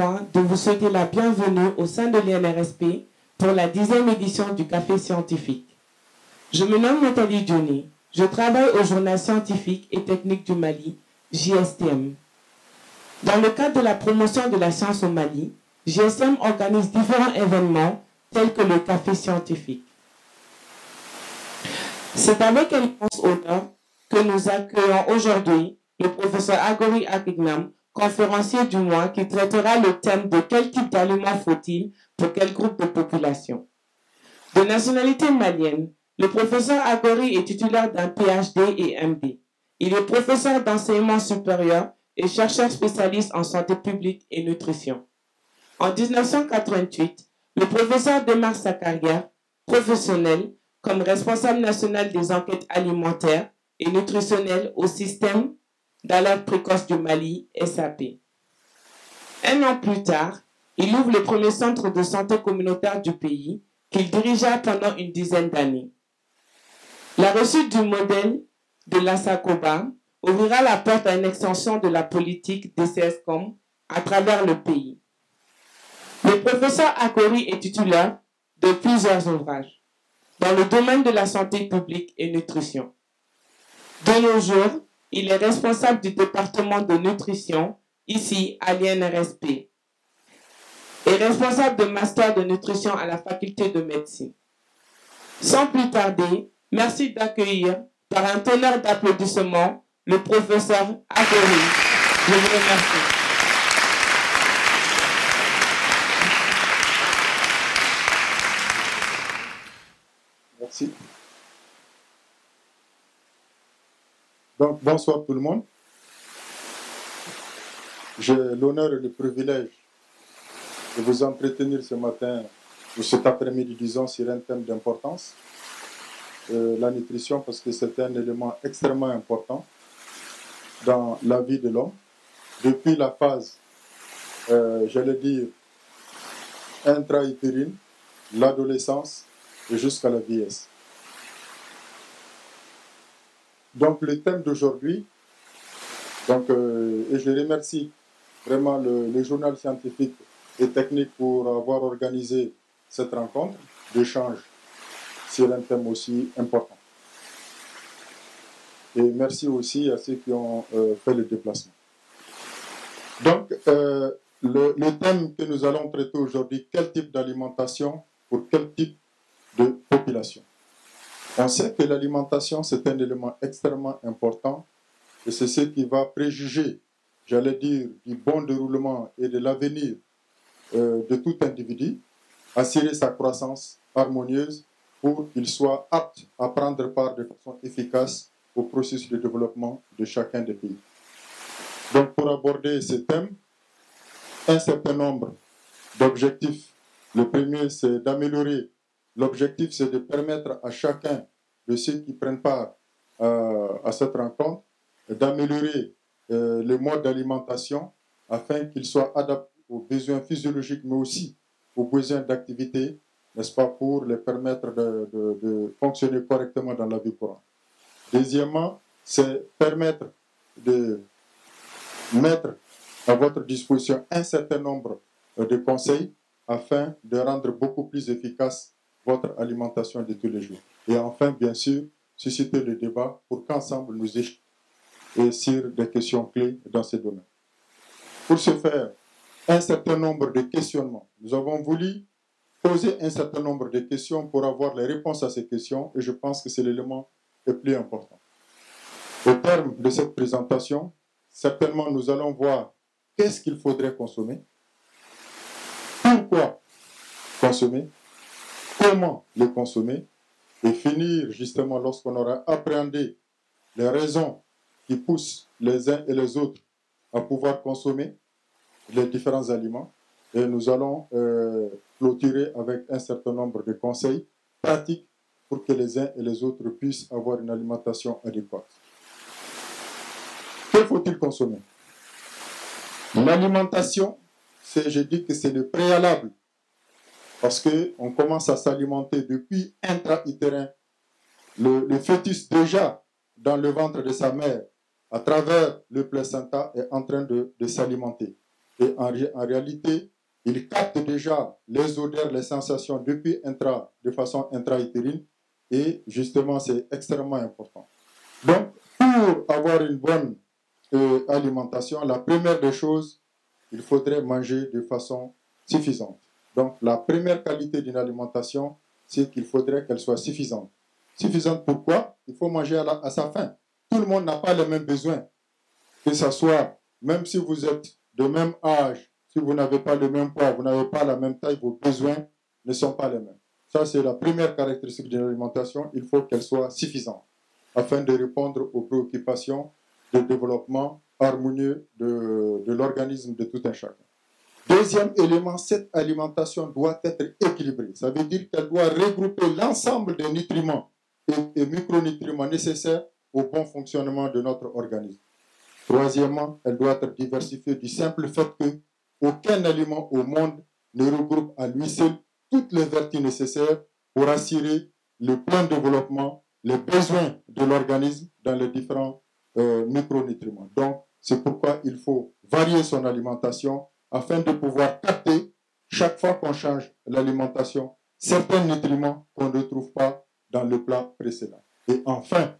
moi de vous souhaiter la bienvenue au sein de l'INRSP pour la 10e édition du Café scientifique. Je me nomme Nathalie Johnny. Je travaille au Journal scientifique et technique du Mali, JSTM. Dans le cadre de la promotion de la science au Mali, JSTM organise différents événements tels que le Café scientifique. C'est avec un immense honneur que nous accueillons aujourd'hui le professeur Agori Akignam, conférencier du mois, qui traitera le thème de quel type d'aliments faut-il pour quel groupe de population. De nationalité malienne, le professeur Agori est titulaire d'un PhD et MD. Il est professeur d'enseignement supérieur et chercheur spécialiste en santé publique et nutrition. En 1988, le professeur démarre sa carrière professionnelle comme responsable national des enquêtes alimentaires et nutritionnelles au système d'alerte précoce du Mali, SAP. Un an plus tard, il ouvre le premier centre de santé communautaire du pays qu'il dirigea pendant une dizaine d'années. La réussite du modèle de l'ASACOBA ouvrira la porte à une extension de la politique DCSCOM à travers le pays. Le professeur Akori est titulaire de plusieurs ouvrages dans le domaine de la santé publique et nutrition. De nos jours, il est responsable du département de nutrition ici à l'INRSP et responsable de master de nutrition à la faculté de médecine. Sans plus tarder, merci d'accueillir par un tonnerre d'applaudissements le professeur Akori. Je vous remercie. Merci. Donc, bonsoir tout le monde. J'ai l'honneur et le privilège de vous entretenir ce matin ou cet après-midi, disons, sur un thème d'importance, la nutrition, parce que c'est un élément extrêmement important dans la vie de l'homme, depuis la phase, j'allais dire, intra-utérine, l'adolescence et jusqu'à la vieillesse. Donc le thème d'aujourd'hui, et je remercie vraiment le journal scientifique et technique pour avoir organisé cette rencontre d'échange sur un thème aussi important. Et merci aussi à ceux qui ont fait le déplacement. Donc le thème que nous allons traiter aujourd'hui, quel type d'alimentation pour quel type de population. On sait que l'alimentation, c'est un élément extrêmement important et c'est ce qui va préjuger, j'allais dire, du bon déroulement et de l'avenir de tout individu, assurer sa croissance harmonieuse pour qu'il soit apte à prendre part de façon efficace au processus de développement de chacun des pays. Donc, pour aborder ce thème, un certain nombre d'objectifs. Le premier, c'est d'améliorer. L'objectif, c'est de permettre à chacun de ceux qui prennent part à cette rencontre d'améliorer les modes d'alimentation afin qu'ils soient adaptés aux besoins physiologiques, mais aussi aux besoins d'activité, n'est-ce pas, pour les permettre de fonctionner correctement dans la vie courante. Deuxièmement, c'est permettre de mettre à votre disposition un certain nombre de conseils afin de rendre beaucoup plus efficace votre alimentation de tous les jours. Et enfin, bien sûr, susciter le débat pour qu'ensemble nous échangeons sur des questions clés dans ces domaines. Pour ce faire, un certain nombre de questionnements. Nous avons voulu poser un certain nombre de questions pour avoir les réponses à ces questions et je pense que c'est l'élément le plus important. Au terme de cette présentation, certainement nous allons voir qu'est-ce qu'il faudrait consommer, pourquoi consommer, comment le consommer et finir justement lorsqu'on aura appréhendé les raisons qui poussent les uns et les autres à pouvoir consommer les différents aliments. Et nous allons clôturer avec un certain nombre de conseils pratiques pour que les uns et les autres puissent avoir une alimentation adéquate. Que faut-il consommer? L'alimentation, je dis que c'est le préalable parce qu'on commence à s'alimenter depuis intra-utérin. Le fœtus déjà dans le ventre de sa mère, à travers le placenta, est en train de s'alimenter. Et en réalité, il capte déjà les odeurs, les sensations depuis de façon intra-utérine. Et justement, c'est extrêmement important. Donc, pour avoir une bonne alimentation, la première des choses, il faudrait manger de façon suffisante. Donc, la première qualité d'une alimentation, c'est qu'il faudrait qu'elle soit suffisante. Suffisante pourquoi? Il faut manger à sa faim. Tout le monde n'a pas les mêmes besoins. Que ce soit, même si vous êtes de même âge, si vous n'avez pas le même poids, vous n'avez pas la même taille, vos besoins ne sont pas les mêmes. Ça, c'est la première caractéristique d'une alimentation. Il faut qu'elle soit suffisante afin de répondre aux préoccupations de développement harmonieux de l'organisme de tout un chacun. Deuxième élément, cette alimentation doit être équilibrée. Ça veut dire qu'elle doit regrouper l'ensemble des nutriments et micronutriments nécessaires au bon fonctionnement de notre organisme. Troisièmement, elle doit être diversifiée du simple fait qu'aucun aliment au monde ne regroupe à lui seul toutes les vertus nécessaires pour assurer le plein développement, les besoins de l'organisme dans les différents micronutriments. Donc, c'est pourquoi il faut varier son alimentation afin de pouvoir capter, chaque fois qu'on change l'alimentation, certains nutriments qu'on ne retrouve pas dans le plat précédent. Et enfin,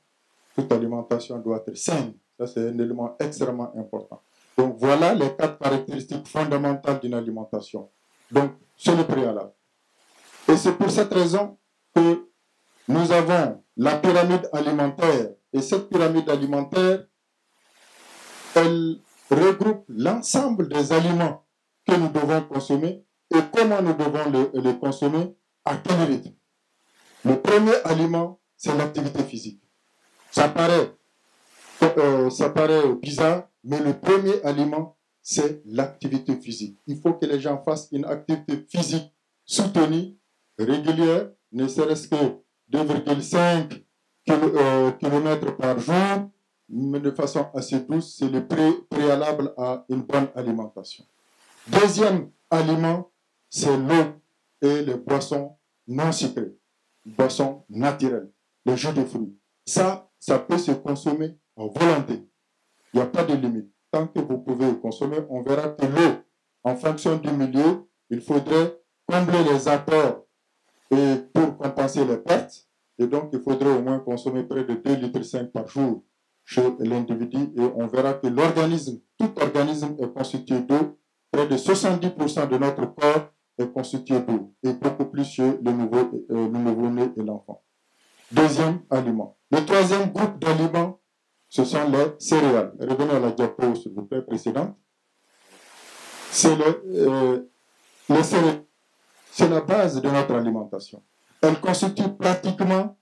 toute alimentation doit être saine. Ça, c'est un élément extrêmement important. Donc, voilà les 4 caractéristiques fondamentales d'une alimentation. Donc, c'est le préalable. Et c'est pour cette raison que nous avons la pyramide alimentaire. Et cette pyramide alimentaire, elle regroupe l'ensemble des aliments que nous devons consommer et comment nous devons les consommer, à quel rythme. Le premier aliment, c'est l'activité physique. Ça paraît bizarre, mais le premier aliment, c'est l'activité physique. Il faut que les gens fassent une activité physique soutenue, régulière, ne serait-ce que 2,5 km par jour, mais de façon assez douce. C'est le préalable à une bonne alimentation. Deuxième aliment, c'est l'eau et les boissons non sucrées, boissons naturelles, les jus de fruits. Ça peut se consommer en volonté. Il n'y a pas de limite. Tant que vous pouvez consommer, on verra que l'eau, en fonction du milieu, il faudrait combler les apports et pour compenser les pertes. Et donc, il faudrait au moins consommer près de 2,5 litres par jour chez l'individu. Et on verra que l'organisme, tout organisme est constitué d'eau. Près de 70% de notre corps est constitué d'eau. Et beaucoup plus chez le nouveau-né et l'enfant. Deuxième aliment. Le troisième groupe d'aliments, ce sont les céréales. Revenez à la diapo, s'il vous plaît, précédente. C'est les céréales. C'est la base de notre alimentation. Elle constitue pratiquement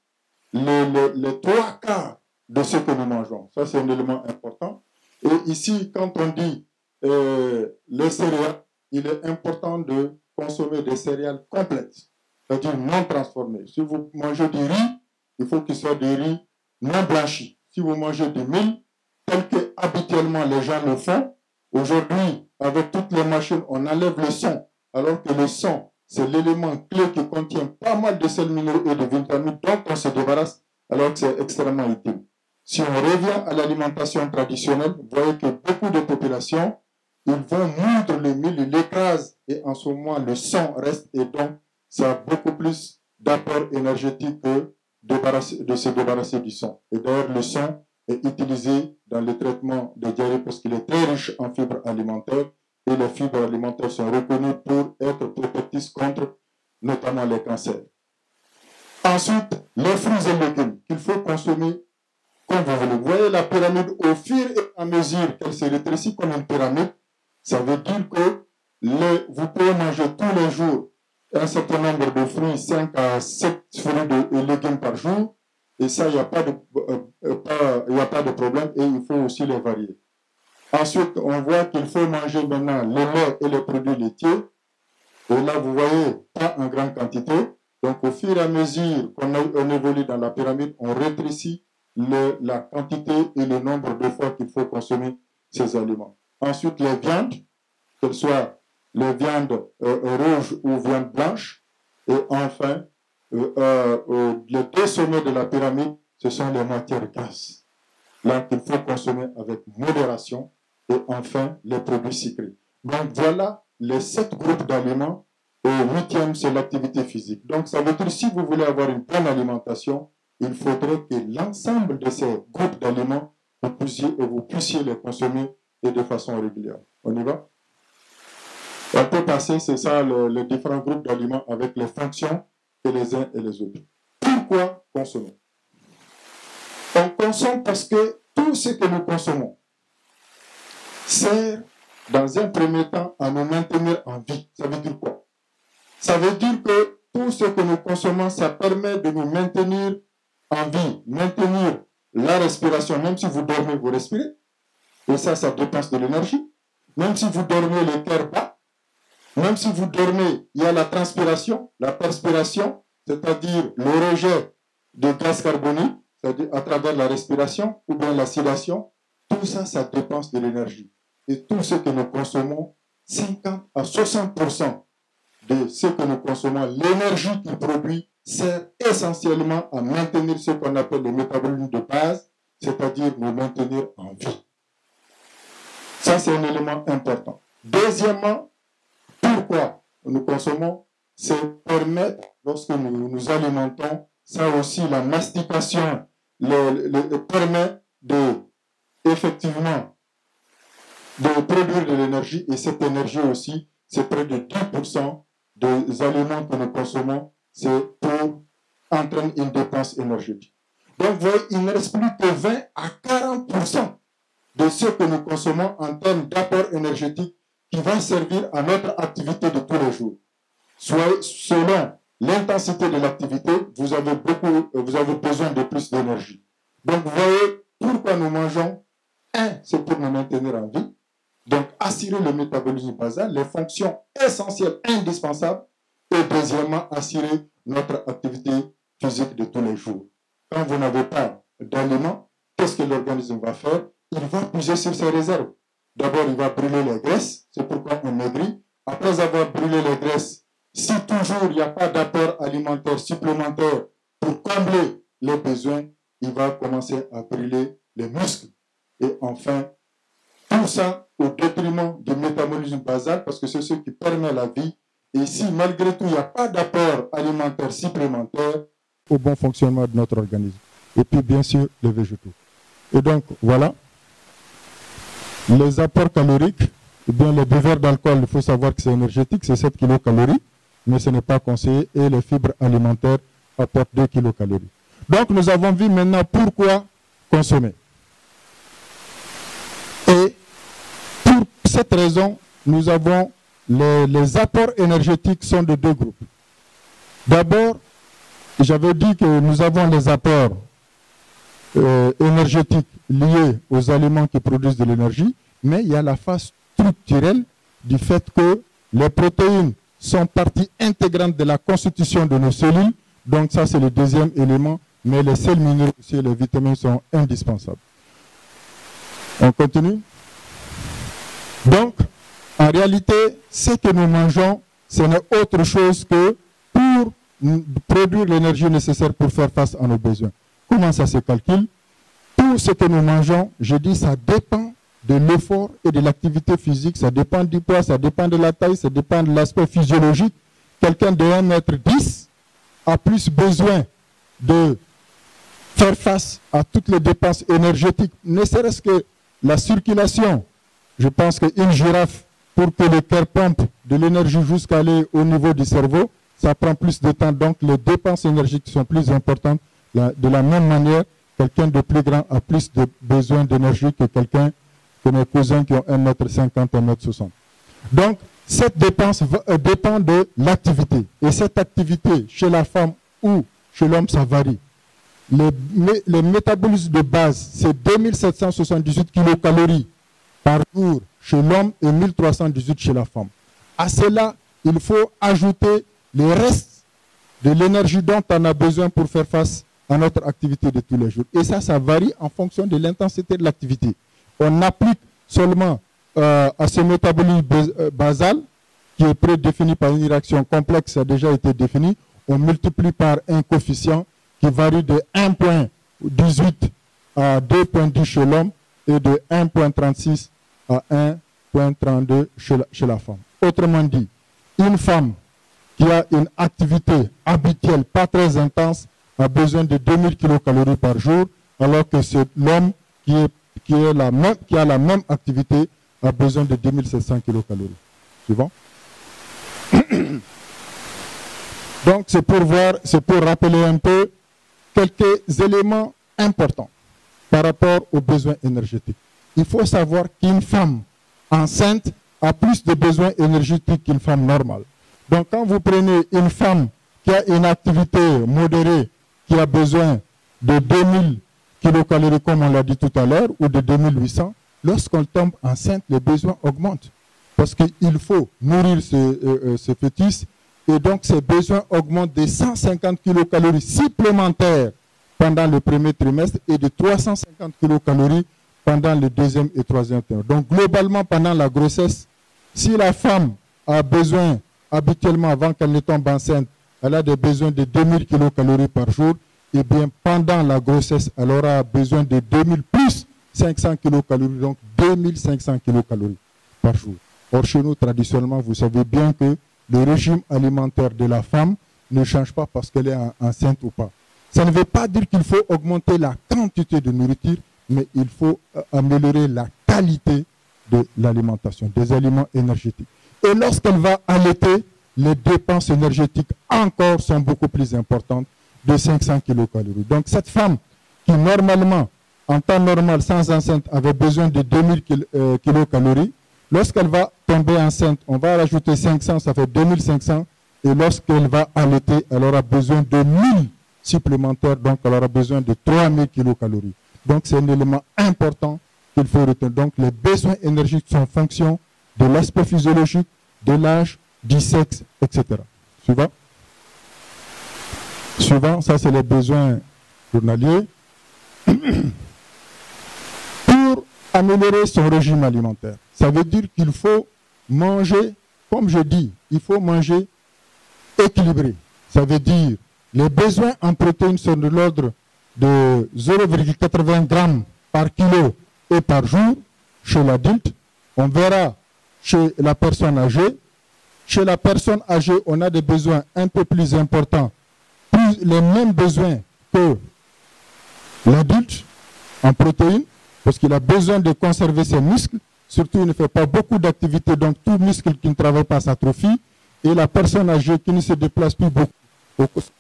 les 3 quarts de ce que nous mangeons. Ça, c'est un élément important. Et ici, quand on dit les céréales, il est important de consommer des céréales complètes, c'est-à-dire non transformées. Si vous mangez du riz, il faut qu'il soit du riz non blanchi. Si vous mangez du mil, tel que habituellement les gens le font, aujourd'hui, avec toutes les machines, on enlève le son, alors que le son, c'est l'élément clé qui contient pas mal de sels minéraux et de vitamines dont on se débarrasse, alors que c'est extrêmement utile. Si on revient à l'alimentation traditionnelle, vous voyez que beaucoup de populations, ils vont moudre le mil, ils l'écrasent, et en ce moment, le son reste, et donc, ça a beaucoup plus d'apport énergétique que de se débarrasser du son. Et d'ailleurs, le son est utilisé dans le traitement des diarrhées parce qu'il est très riche en fibres alimentaires, et les fibres alimentaires sont reconnues pour être protectrices contre notamment les cancers. Ensuite, les fruits et légumes qu'il faut consommer comme vous voulez. Vous voyez la pyramide, au fur et à mesure qu'elle se rétrécit comme une pyramide, ça veut dire que vous pouvez manger tous les jours un certain nombre de fruits, 5 à 7 fruits et légumes par jour, et ça, il n'y a pas de problème, et il faut aussi les varier. Ensuite, on voit qu'il faut manger maintenant le lait et les produits laitiers. Et là, vous voyez, pas en grande quantité. Donc, au fur et à mesure qu'on évolue dans la pyramide, on rétrécit la quantité et le nombre de fois qu'il faut consommer ces aliments. Ensuite, les viandes, qu'elles soient les viandes rouges ou viandes blanches. Et enfin, les 2 sommets de la pyramide, ce sont les matières grasses. Là, qu'il faut consommer avec modération. Et enfin, les produits sucrés. Donc voilà les 7 groupes d'aliments. Et le 8e, c'est l'activité physique. Donc ça veut dire si vous voulez avoir une bonne alimentation, il faudrait que l'ensemble de ces groupes d'aliments, vous puissiez les consommer et de façon régulière. On y va? On peut passer, c'est ça, les différents groupes d'aliments avec les fonctions et les uns et les autres. Pourquoi consommer? On consomme parce que tout ce que nous consommons sert, dans un premier temps, à nous maintenir en vie. Ça veut dire quoi? Ça veut dire que tout ce que nous consommons, ça permet de nous maintenir en vie, maintenir la respiration. Même si vous dormez, vous respirez. Et ça dépense de l'énergie. Même si vous dormez, le cœur bat. Même si vous dormez, il y a la transpiration, la perspiration, c'est-à-dire le rejet de gaz carbonique, c'est-à-dire à travers la respiration ou bien la sédation. Tout ça, ça dépense de l'énergie. Et tout ce que nous consommons, 50 à 60% de ce que nous consommons, l'énergie qu'il produit sert essentiellement à maintenir ce qu'on appelle le métabolisme de base, c'est-à-dire nous maintenir en vie. Ça, c'est un élément important. Deuxièmement, pourquoi nous consommons? C'est permettre, lorsque nous nous alimentons, ça aussi, la mastication permet effectivement de produire de l'énergie, et cette énergie aussi, c'est près de 10% des aliments que nous consommons, c'est pour entraîner une dépense énergétique. Donc, vous voyez, il ne reste plus que 20 à 40% de ce que nous consommons en termes d'apport énergétique qui va servir à notre activité de tous les jours. Soit selon l'intensité de l'activité, vous avez besoin de plus d'énergie. Donc, vous voyez, pourquoi nous mangeons? Un, c'est pour nous maintenir en vie. Donc, assurer le métabolisme basal, les fonctions essentielles, indispensables. Et deuxièmement, assurer notre activité physique de tous les jours. Quand vous n'avez pas d'aliments, qu'est-ce que l'organisme va faire? Il va puiser sur ses réserves. D'abord, il va brûler les graisses. C'est pourquoi on maigrit. Après avoir brûlé les graisses, si toujours il n'y a pas d'apport alimentaire supplémentaire pour combler les besoins, il va commencer à brûler les muscles. Et enfin, tout ça au détriment du métabolisme basal, parce que c'est ce qui permet la vie. Et si malgré tout, il n'y a pas d'apport alimentaire supplémentaire au bon fonctionnement de notre organisme. Et puis, bien sûr, les végétaux. Et donc, voilà. Les apports caloriques, eh bien, les buveurs d'alcool, il faut savoir que c'est énergétique, c'est 7 kilocalories, mais ce n'est pas conseillé. Et les fibres alimentaires apportent 2 kilocalories. Donc, nous avons vu maintenant pourquoi consommer. Et pour cette raison, nous avons les apports énergétiques sont de 2 groupes. D'abord, j'avais dit que nous avons les apports énergétiques liés aux aliments qui produisent de l'énergie, mais il y a la phase structurelle du fait que les protéines sont partie intégrante de la constitution de nos cellules. Donc ça, c'est le deuxième élément, mais les sels minéraux aussi et les vitamines sont indispensables. On continue. Donc, en réalité, ce que nous mangeons, ce n'est autre chose que pour produire l'énergie nécessaire pour faire face à nos besoins. Comment ça se calcule? Tout ce que nous mangeons, je dis, ça dépend de l'effort et de l'activité physique, ça dépend du poids, ça dépend de la taille, ça dépend de l'aspect physiologique. Quelqu'un de 1,10 m a plus besoin de faire face à toutes les dépenses énergétiques, ne serait-ce que la circulation. Je pense qu'une girafe, pour que le cœur pompe de l'énergie jusqu'à aller au niveau du cerveau, ça prend plus de temps. Donc les dépenses énergétiques sont plus importantes. De la même manière, quelqu'un de plus grand a plus de besoin d'énergie que quelqu'un, que mes cousins qui ont 1,50 m, 1,60 m. Donc, cette dépense dépend de l'activité. Et cette activité, chez la femme ou chez l'homme, ça varie. Le métabolisme de base, c'est 2778 kilocalories par jour chez l'homme et 1318 chez la femme. À cela, il faut ajouter le reste de l'énergie dont on a besoin pour faire face à notre activité de tous les jours. Et ça varie en fonction de l'intensité de l'activité. On applique seulement à ce métabolisme basal, qui est prédéfini par une réaction complexe, ça a déjà été défini, on multiplie par un coefficient qui varie de 1,18 à 2,10 chez l'homme et de 1,36 à 0,32 chez la femme. Autrement dit, une femme qui a une activité habituelle pas très intense a besoin de 2000 kcal par jour, alors que l'homme qui a la même activité a besoin de 2700 kcal. Suivant. Donc c'est pour rappeler un peu quelques éléments importants par rapport aux besoins énergétiques. Il faut savoir qu'une femme enceinte a plus de besoins énergétiques qu'une femme normale. Donc quand vous prenez une femme qui a une activité modérée, qui a besoin de 2000 kcal comme on l'a dit tout à l'heure, ou de 2800, lorsqu'on tombe enceinte, les besoins augmentent. Parce qu'il faut nourrir ce fœtus, et donc ces besoins augmentent de 150 kcal supplémentaires pendant le premier trimestre et de 350 kcal pendant le deuxième et troisième trimestre. Donc globalement, pendant la grossesse, si la femme a besoin, habituellement avant qu'elle ne tombe enceinte, elle a des besoins de 2000 kcal par jour, et bien pendant la grossesse, elle aura besoin de 2000 plus 500 kcal, donc 2500 kcal par jour. Or chez nous, traditionnellement, vous savez bien que le régime alimentaire de la femme ne change pas parce qu'elle est enceinte ou pas. Ça ne veut pas dire qu'il faut augmenter la quantité de nourriture, mais il faut améliorer la qualité de l'alimentation, des aliments énergétiques. Et lorsqu'elle va allaiter, les dépenses énergétiques encore sont beaucoup plus importantes, de 500 kcal. Donc cette femme qui normalement, en temps normal, sans enceinte, avait besoin de 2000 kcal, lorsqu'elle va tomber enceinte, on va rajouter 500, ça fait 2500. Et lorsqu'elle va allaiter, elle aura besoin de 1000 supplémentaires, donc elle aura besoin de 3000 kcal. Donc c'est un élément important qu'il faut retenir. Donc les besoins énergétiques sont en fonction de l'aspect physiologique, de l'âge, du sexe, etc. Suivant. Suivant, ça c'est les besoins journaliers. Pour améliorer son régime alimentaire, ça veut dire qu'il faut manger, comme je dis, il faut manger équilibré. Ça veut dire les besoins en protéines sont de l'ordre de 0,80 grammes par kilo et par jour chez l'adulte. On verra chez la personne âgée. Chez la personne âgée, on a des besoins un peu plus importants, les mêmes besoins que l'adulte en protéines, parce qu'il a besoin de conserver ses muscles. Surtout, il ne fait pas beaucoup d'activité, donc tout muscle qui ne travaille pas s'atrophie. Et la personne âgée qui ne se déplace plus beaucoup.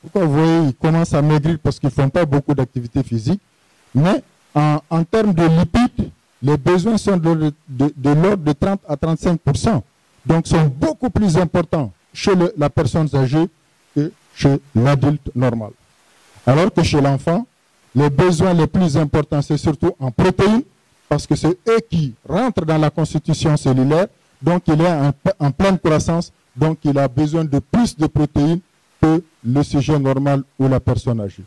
Pourquoi vous voyez, ils commencent à maigrir parce qu'ils ne font pas beaucoup d'activité physique. Mais en termes de lipides, les besoins sont de l'ordre de 30 à 35%. Donc, sont beaucoup plus importants chez la personne âgée que chez l'adulte normal. Alors que chez l'enfant, les besoins les plus importants, c'est surtout en protéines, parce que c'est eux qui rentrent dans la constitution cellulaire, donc il est en pleine croissance, donc il a besoin de plus de protéines que le sujet normal ou la personne âgée.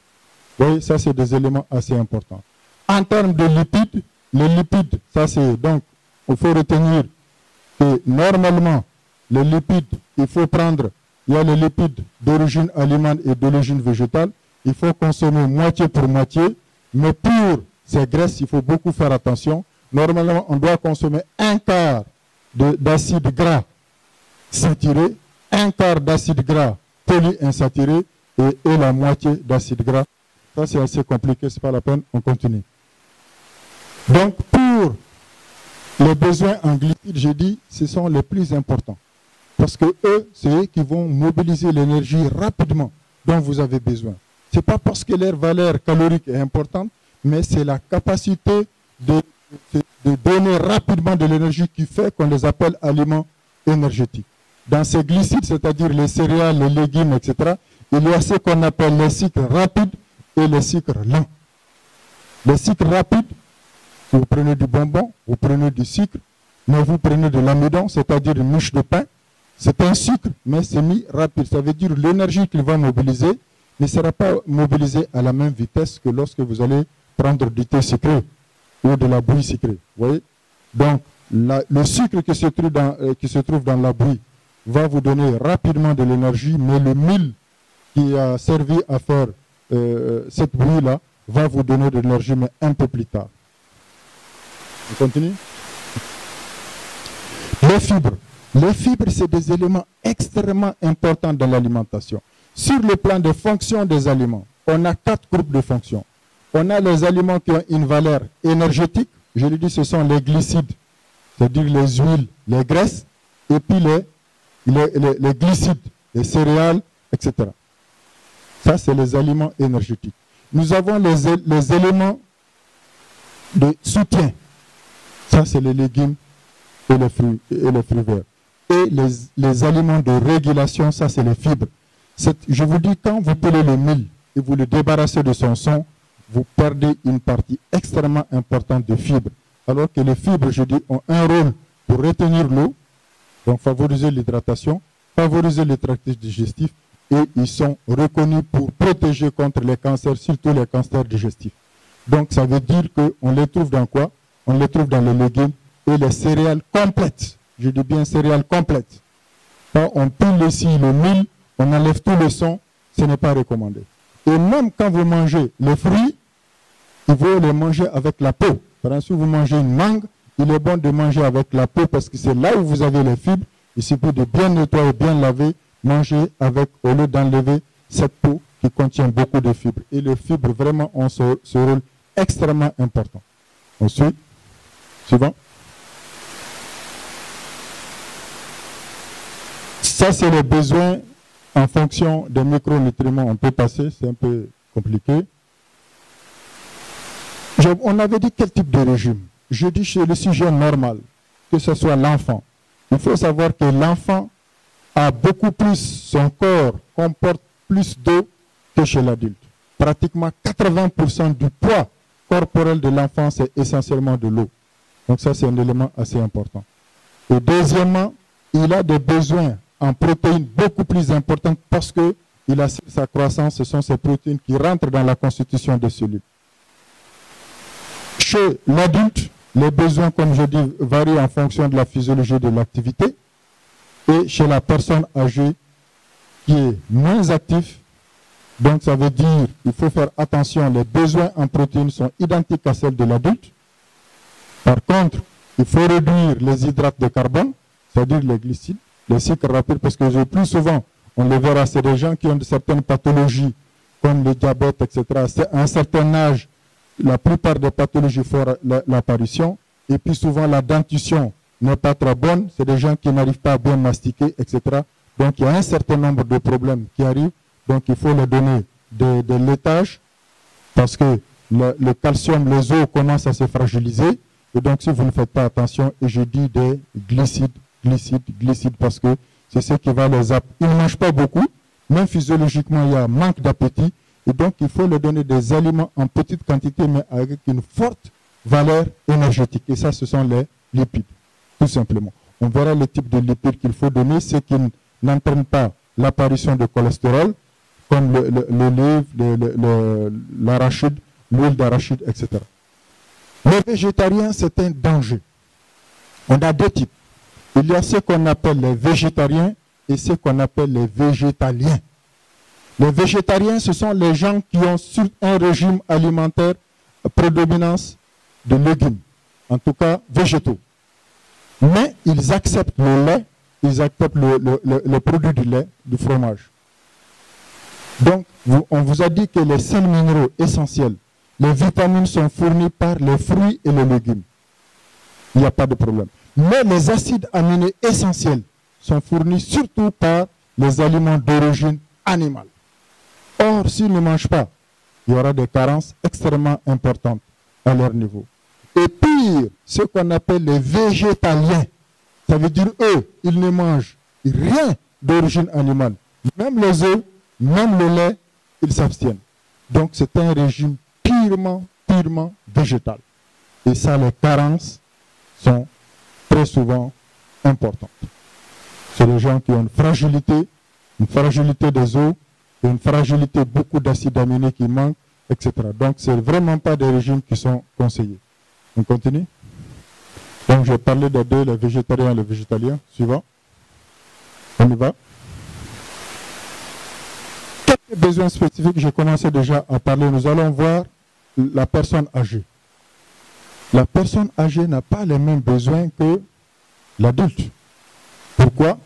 Oui, ça c'est des éléments assez importants. En termes de lipides, les lipides, ça c'est donc, il faut retenir que normalement, les lipides, il faut prendre, il y a les lipides d'origine animale et d'origine végétale, il faut consommer moitié pour moitié, mais pour ces graisses, il faut beaucoup faire attention. Normalement, on doit consommer un quart d'acide gras saturé, un quart d'acide gras polyinsaturé et la moitié d'acide gras. Ça, c'est assez compliqué, ce n'est pas la peine, on continue. Donc, pour les besoins en glucides, j'ai dit, ce sont les plus importants. Parce que eux, c'est eux qui vont mobiliser l'énergie rapidement dont vous avez besoin. Ce n'est pas parce que leur valeur calorique est importante, mais c'est la capacité de donner rapidement de l'énergie qui fait qu'on les appelle aliments énergétiques. Dans ces glucides, c'est-à-dire les céréales, les légumes, etc., il y a ce qu'on appelle les sucres rapides et les sucres lents. Les sucres rapides, vous prenez du bonbon, vous prenez du sucre, mais vous prenez de l'amidon, c'est-à-dire une mouche de pain. C'est un sucre, mais c'est mis rapide. Ça veut dire l'énergie qu'il va mobiliser ne sera pas mobilisée à la même vitesse que lorsque vous allez prendre du thé sucré ou de la bouillie sucrée. Vous voyez? Donc, le sucre qui se trouve dans la bouillie va vous donner rapidement de l'énergie, mais le mil qui a servi à faire cette bouillie-là va vous donner de l'énergie, mais un peu plus tard. On continue? les fibres. Les fibres, c'est des éléments extrêmement importants dans l'alimentation. Sur le plan des fonctions des aliments, on a 4 groupes de fonctions. On a les aliments qui ont une valeur énergétique. Je le dis, ce sont les glucides, c'est-à-dire les huiles, les graisses, et puis les glucides, les céréales, etc. Ça, c'est les aliments énergétiques. Nous avons les éléments de soutien. Ça, c'est les légumes et les fruits verts. Et les aliments de régulation, ça, c'est les fibres. Je vous dis, quand vous pelez le mil et vous le débarrassez de son son, vous perdez une partie extrêmement importante de fibres. Alors que les fibres, je dis, ont un rôle pour retenir l'eau, donc favoriser l'hydratation, favoriser le tract digestif, et ils sont reconnus pour protéger contre les cancers, surtout les cancers digestifs. Donc ça veut dire qu'on les trouve dans quoi? On les trouve dans les légumes et les céréales complètes. Je dis bien céréales complètes. Quand on pile ici le mil, on enlève tout le son, ce n'est pas recommandé. Et même quand vous mangez les fruits, il faut les manger avec la peau. Par exemple, si vous mangez une mangue, il est bon de manger avec la peau parce que c'est là où vous avez les fibres. Il suffit de bien nettoyer, bien laver, manger avec, au lieu d'enlever cette peau qui contient beaucoup de fibres. Et les fibres vraiment ont ce rôle extrêmement important. Ensuite, suivant. Ça, c'est les besoins en fonction des micronutriments. On peut passer, c'est un peu compliqué. On avait dit quel type de régime. Je dis chez le sujet normal, que ce soit l'enfant. Il faut savoir que l'enfant a beaucoup plus, son corps comporte plus d'eau que chez l'adulte. Pratiquement 80% du poids corporel de l'enfant, c'est essentiellement de l'eau. Donc ça, c'est un élément assez important. Et deuxièmement, il a des besoins en protéines beaucoup plus importantes parce qu'il a sa croissance, ce sont ces protéines qui rentrent dans la constitution des cellules. Chez l'adulte, les besoins, comme je dis, varient en fonction de la physiologie de l'activité. Et chez la personne âgée qui est moins active, donc ça veut dire qu'il faut faire attention, les besoins en protéines sont identiques à celles de l'adulte. Par contre, il faut réduire les hydrates de carbone, c'est-à-dire les glucides, les sucres rapides, parce que le plus souvent, on le verra, c'est des gens qui ont certaines pathologies, comme le diabète, etc. À un certain âge, la plupart des pathologies font l'apparition, et puis souvent la dentition n'est pas très bonne, c'est des gens qui n'arrivent pas à bien mastiquer, etc. Donc il y a un certain nombre de problèmes qui arrivent, donc il faut leur donner de laitage, parce que le calcium, les os commencent à se fragiliser, et donc si vous ne faites pas attention, et je dis des glucides, parce que c'est ce qui va les appuyer. Ils ne mangent pas beaucoup, même physiologiquement il y a un manque d'appétit, et donc il faut leur donner des aliments en petite quantité, mais avec une forte valeur énergétique. Et ça, ce sont les lipides, tout simplement. On verra le type de lipides qu'il faut donner, ceux qui n'entraînent pas l'apparition de cholestérol, comme l'olive, l'arachide, l'huile d'arachide, etc. Les végétariens, c'est un danger. On a deux types. Il y a ceux qu'on appelle les végétariens et ceux qu'on appelle les végétaliens. Les végétariens, ce sont les gens qui ont sur un régime alimentaire à prédominance de légumes, en tout cas végétaux. Mais ils acceptent le lait, ils acceptent le produit du lait, du fromage. Donc, on vous a dit que les sels minéraux essentiels, les vitamines sont fournis par les fruits et les légumes. Il n'y a pas de problème. Mais les acides aminés essentiels sont fournis surtout par les aliments d'origine animale. Or, s'ils ne mangent pas, il y aura des carences extrêmement importantes à leur niveau. Et pire, ce qu'on appelle les végétaliens, ça veut dire eux, ils ne mangent rien d'origine animale. Même les œufs, même le lait, ils s'abstiennent. Donc c'est un régime purement végétal. Et ça, les carences sont très souvent importantes. C'est les gens qui ont une fragilité des os, une fragilité, beaucoup d'acides aminés qui manquent, etc. Donc ce n'est vraiment pas des régimes qui sont conseillés. On continue. Donc je vais parler des deux, les végétariens et les végétaliens. Suivant. On y va. Quelques besoins spécifiques, j'ai commencé déjà à parler. Nous allons voir la personne âgée. La personne âgée n'a pas les mêmes besoins que l'adulte. Pourquoi?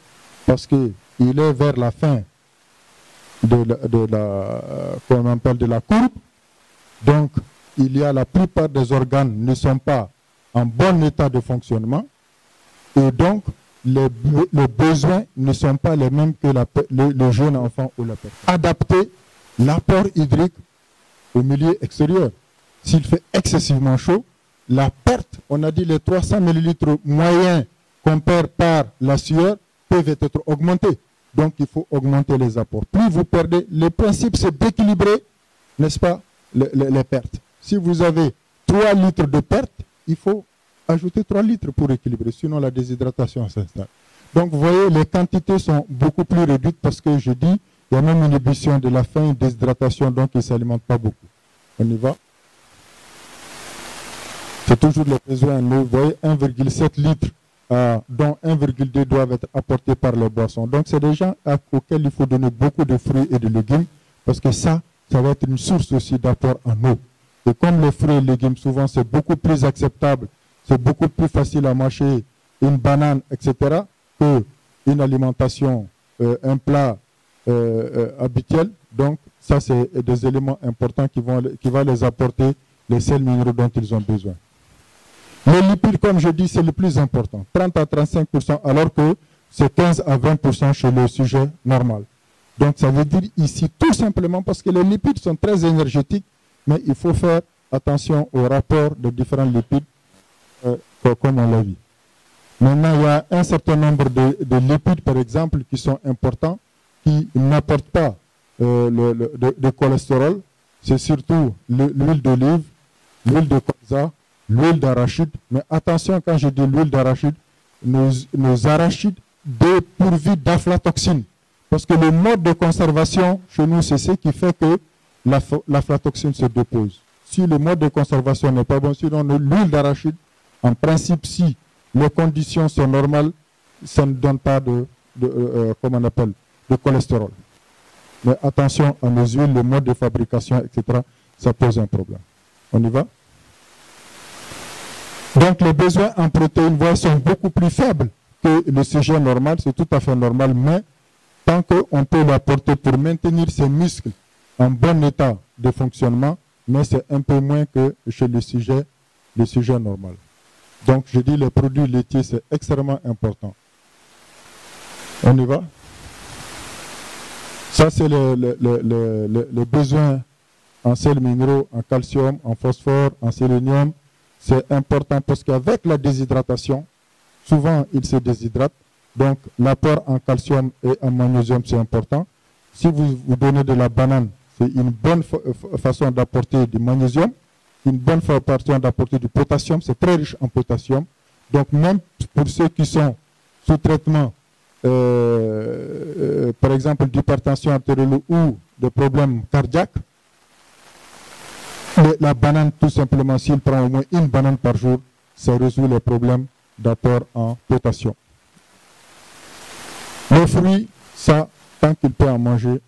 Parce qu'il est vers la fin qu'on appelle de la courbe. Donc, il y a la plupart des organes ne sont pas en bon état de fonctionnement. Et donc, les besoins ne sont pas les mêmes que le jeune enfant ou la personne. Adapter l'apport hydrique au milieu extérieur. S'il fait excessivement chaud, la perte, on a dit les 300 ml moyens qu'on perd par la sueur peuvent être augmentés. Donc, il faut augmenter les apports. Plus vous perdez, le principe c'est d'équilibrer, n'est-ce pas, les pertes. Si vous avez 3 litres de perte, il faut ajouter 3 litres pour équilibrer, sinon la déshydratation s'installe. Donc, vous voyez, les quantités sont beaucoup plus réduites parce que je dis, il y a même une inhibition de la faim, une déshydratation, donc il ne s'alimente pas beaucoup. On y va. C'est toujours les besoins. Vous voyez, 1,7 litres, dont 1,2 doivent être apportés par les boissons. Donc, c'est des gens auxquels il faut donner beaucoup de fruits et de légumes parce que ça va être une source aussi d'apport en eau. Et comme les fruits et légumes, souvent, c'est beaucoup plus acceptable, c'est beaucoup plus facile à mâcher une banane, etc., qu'une alimentation, un plat habituel. Donc, ça, c'est des éléments importants qui vont les apporter les sels minéraux dont ils ont besoin. Les lipides, comme je dis, c'est le plus important, 30 à 35%, alors que c'est 15 à 20% chez le sujet normal. Donc, ça veut dire ici, tout simplement, parce que les lipides sont très énergétiques, mais il faut faire attention au rapport de différents lipides, comme on l'a vu. Maintenant, il y a un certain nombre de lipides, par exemple, qui sont importants, qui n'apportent pas de cholestérol. C'est surtout l'huile d'olive, l'huile de colza, l'huile d'arachide. Mais attention, quand je dis l'huile d'arachide, nos arachides dépourvus d'aflatoxine. Parce que le mode de conservation chez nous, c'est ce qui fait que l'aflatoxine se dépose. Si le mode de conservation n'est pas bon, sinon l'huile d'arachide, en principe, si les conditions sont normales, ça ne donne pas comment on appelle, de cholestérol. Mais attention à nos huiles, le mode de fabrication, etc., ça pose un problème. On y va? Donc les besoins en protéines sont beaucoup plus faibles que le sujet normal, c'est tout à fait normal, mais tant qu'on peut l'apporter pour maintenir ses muscles en bon état de fonctionnement, mais c'est un peu moins que chez le sujet normal. Donc je dis les produits laitiers, c'est extrêmement important. On y va? Ça, c'est le besoin en sels minéraux, en calcium, en phosphore, en sélénium. C'est important parce qu'avec la déshydratation, souvent il se déshydrate. Donc l'apport en calcium et en magnésium, c'est important. Si vous donnez de la banane, c'est une bonne façon d'apporter du magnésium, une bonne façon d'apporter du potassium. C'est très riche en potassium. Donc même pour ceux qui sont sous traitement, par exemple d'hypertension artérielle ou de problèmes cardiaques, la banane, tout simplement, s'il prend au moins une banane par jour, ça résout les problèmes d'apport en potassium. Les fruits, ça, tant qu'il peut en manger,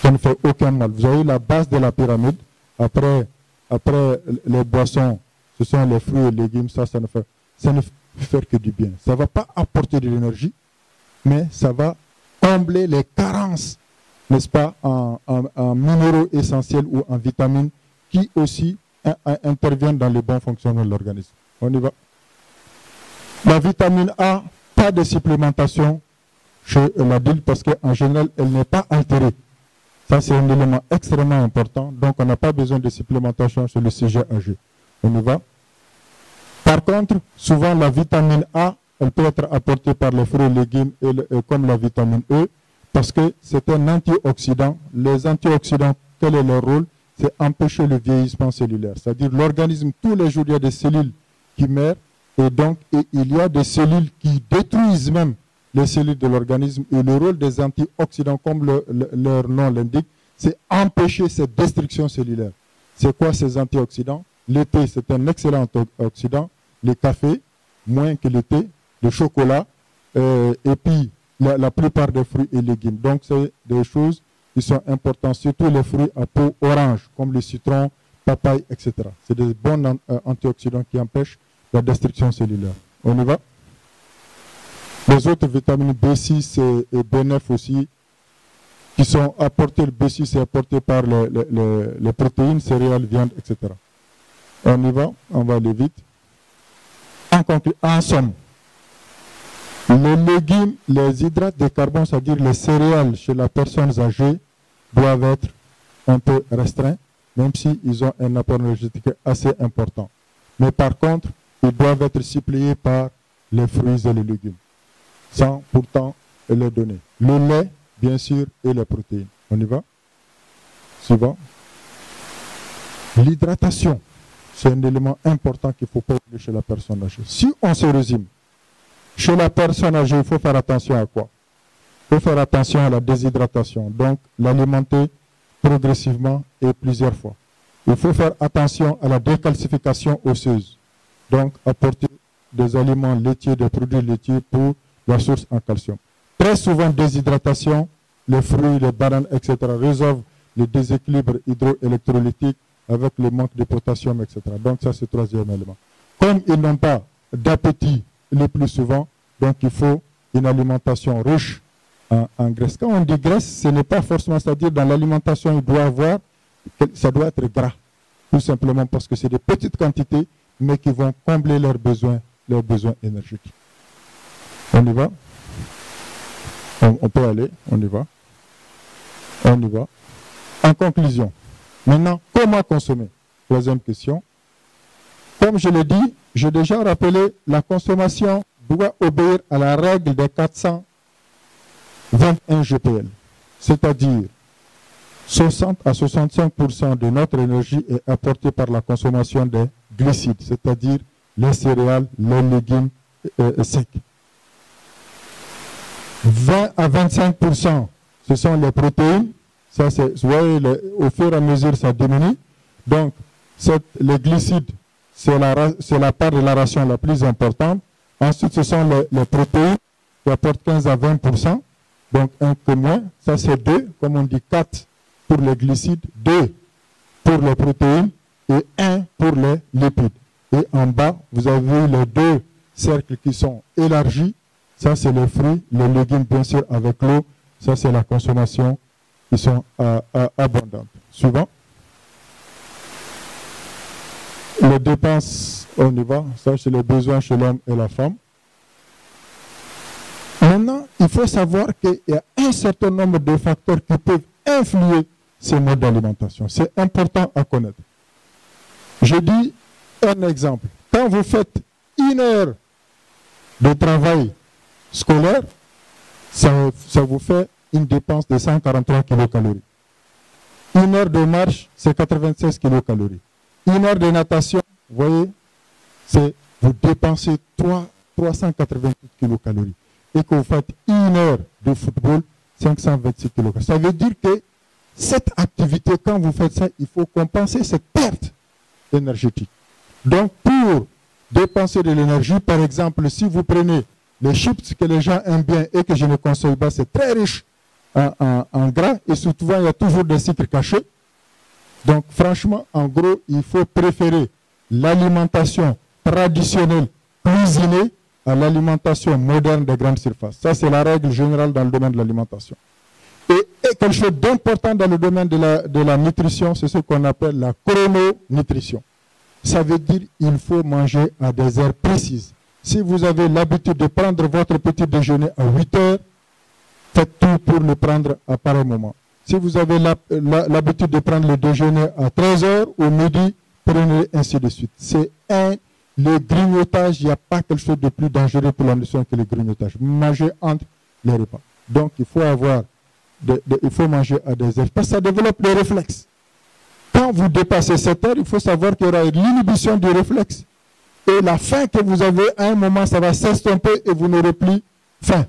ça ne fait aucun mal. Vous avez la base de la pyramide. Après les boissons, ce sont les fruits et légumes. Ça ne fait que du bien. Ça ne va pas apporter de l'énergie, mais ça va combler les carences, n'est-ce pas, en minéraux essentiels ou en vitamines qui aussi interviennent dans le bon fonctionnement de l'organisme. On y va. La vitamine A, pas de supplémentation chez l'adulte parce qu'en général, elle n'est pas altérée. Ça, c'est un élément extrêmement important. Donc, on n'a pas besoin de supplémentation sur le sujet âgé. On y va. Par contre, souvent, la vitamine A, elle peut être apportée par les fruits et légumes comme la vitamine E parce que c'est un antioxydant. Les antioxydants, quel est leur rôle? C'est empêcher le vieillissement cellulaire. C'est-à-dire l'organisme, tous les jours, il y a des cellules qui meurent et donc il y a des cellules qui détruisent même les cellules de l'organisme. Et le rôle des antioxydants, comme leur nom l'indique, c'est empêcher cette destruction cellulaire. C'est quoi ces antioxydants? Le thé, c'est un excellent antioxydant. Le café, moins que le thé. Le chocolat, et puis la plupart des fruits et légumes. Donc, c'est des choses qui sont importantes, surtout les fruits à peau orange, comme le citron, papaye, etc. C'est des bons antioxydants qui empêchent la destruction cellulaire. On y va? Les autres vitamines B6 et B9 aussi, qui sont apportées, le B6 est apporté par les protéines, céréales, viande, etc. On y va, on va aller vite. En somme, les légumes, les hydrates de carbone, c'est-à-dire les céréales chez la personne âgée, doivent être un peu restreints, même s'ils ont un apport énergétique assez important. Mais par contre, ils doivent être suppléés par les fruits et les légumes, sans pourtant les donner. Le lait, bien sûr, et les protéines. On y va? Suivant. L'hydratation, c'est un élément important qu'il ne faut pas oublier chez la personne âgée. Si on se résume, chez la personne âgée, il faut faire attention à quoi? Il faut faire attention à la déshydratation, donc l'alimenter progressivement et plusieurs fois. Il faut faire attention à la décalcification osseuse, donc apporter des aliments laitiers, des produits laitiers pour la source en calcium. Très souvent, déshydratation, les fruits, les bananes, etc. résolvent le déséquilibre hydroélectrolytique avec le manque de potassium, etc. Donc ça, c'est le troisième élément. Comme ils n'ont pas d'appétit le plus souvent, donc il faut une alimentation riche en graisse. Quand on dit graisse, ce n'est pas forcément, c'est-à-dire dans l'alimentation, il doit avoir, ça doit être gras, tout simplement parce que c'est des petites quantités, mais qui vont combler leurs besoins énergétiques. On y va? On peut aller, on y va. On y va. En conclusion, maintenant, comment consommer? Troisième question. Comme je l'ai dit, j'ai déjà rappelé, la consommation doit obéir à la règle des 421 GPL, c'est-à-dire 60 à 65% de notre énergie est apportée par la consommation des glucides, c'est-à-dire les céréales, les légumes secs. 20 à 25%, ce sont les protéines. Ça, vous voyez, au fur et à mesure, ça diminue. Donc, les glucides, c'est la part de la ration la plus importante. Ensuite, ce sont les protéines qui apportent 15 à 20%. Donc, un peu moins. Ça, c'est 2, comme on dit 4 pour les glucides, 2 pour les protéines et 1 pour les lipides. Et en bas, vous avez les 2 cercles qui sont élargis. Ça, c'est les fruits, les légumes, bien sûr, avec l'eau. Ça, c'est la consommation qui sont abondantes. Suivant. Les dépenses, on y va. Ça, c'est les besoins chez l'homme et la femme. Maintenant, il faut savoir qu'il y a un certain nombre de facteurs qui peuvent influer ces modes d'alimentation. C'est important à connaître. Je dis un exemple. Quand vous faites 1 heure de travail scolaire, ça vous fait une dépense de 143 kilocalories. 1 heure de marche, c'est 96 kilocalories. 1 heure de natation, vous voyez, vous dépensez 388 kilocalories. Et que vous faites 1 heure de football, 526 kilocalories. Ça veut dire que cette activité, quand vous faites ça, il faut compenser cette perte énergétique. Donc, pour dépenser de l'énergie, par exemple, si vous prenez les chips que les gens aiment bien et que je ne conseille pas, c'est très riche en gras et souvent il y a toujours des sucres cachés. Donc franchement, en gros, il faut préférer l'alimentation traditionnelle cuisinée à l'alimentation moderne des grandes surfaces. Ça, c'est la règle générale dans le domaine de l'alimentation. Et quelque chose d'important dans le domaine de la nutrition, c'est ce qu'on appelle la chrononutrition. Ça veut dire qu'il faut manger à des heures précises. Si vous avez l'habitude de prendre votre petit déjeuner à 8 heures, faites tout pour le prendre à pareil moment. Si vous avez l'habitude de prendre le déjeuner à 13 heures ou midi, prenez ainsi de suite. Le grignotage, il n'y a pas quelque chose de plus dangereux pour la nutrition que le grignotage. Manger entre les repas. Donc, il faut manger à des heures. Parce que ça développe le réflexe. Quand vous dépassez cette heure, il faut savoir qu'il y aura l'inhibition du réflexe. Et la faim que vous avez, à un moment, ça va s'estomper et vous n'aurez plus faim.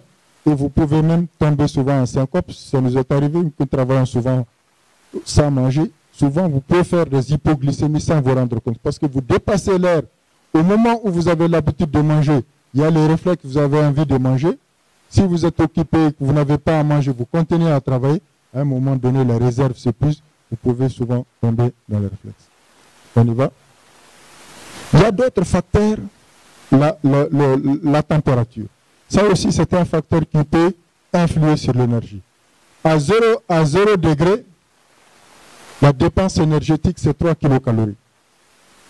Et vous pouvez même tomber souvent en syncope. Ça nous est arrivé, nous travaillons souvent sans manger. Souvent, vous pouvez faire des hypoglycémies sans vous rendre compte. Parce que vous dépassez l'heure. Au moment où vous avez l'habitude de manger, il y a les réflexes, vous avez envie de manger. Si vous êtes occupé et que vous n'avez pas à manger, vous continuez à travailler. À un moment donné, la réserve s'épuise. Vous pouvez souvent tomber dans les réflexes. On y va. Il y a d'autres facteurs, la température. Ça aussi, c'est un facteur qui peut influer sur l'énergie. À 0 degré, la dépense énergétique, c'est 3 kilocalories.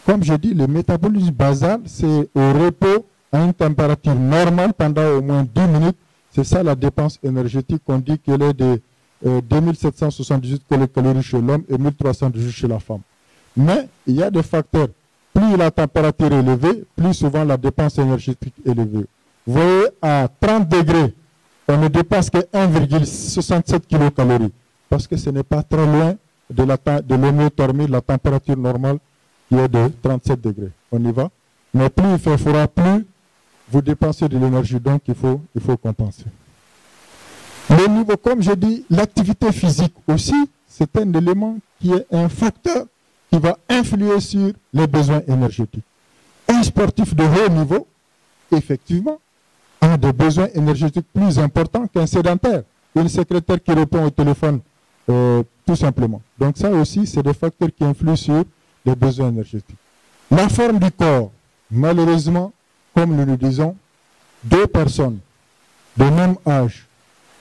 Comme je dis, le métabolisme basal, c'est au repos à une température normale pendant au moins 10 minutes. C'est ça la dépense énergétique qu'on dit qu'elle est de 2778 kilocalories chez l'homme et 1318 chez la femme. Mais il y a des facteurs. Plus la température est élevée, plus souvent la dépense énergétique est élevée. Vous voyez, à 30 degrés, on ne dépasse que 1,67 kilocalories. Parce que ce n'est pas très loin de l'homéothermie, la température normale qui est de 37 degrés. On y va. Mais plus il fait froid, plus vous dépensez de l'énergie. Donc il faut compenser. Le niveau, comme je dis, l'activité physique aussi, c'est un élément qui est un facteur qui va influer sur les besoins énergétiques. Un sportif de haut niveau, effectivement, a des besoins énergétiques plus importants qu'un sédentaire, une secrétaire qui répond au téléphone, tout simplement. Donc ça aussi, c'est des facteurs qui influent sur les besoins énergétiques. La forme du corps, malheureusement, comme nous le disons, deux personnes de même âge,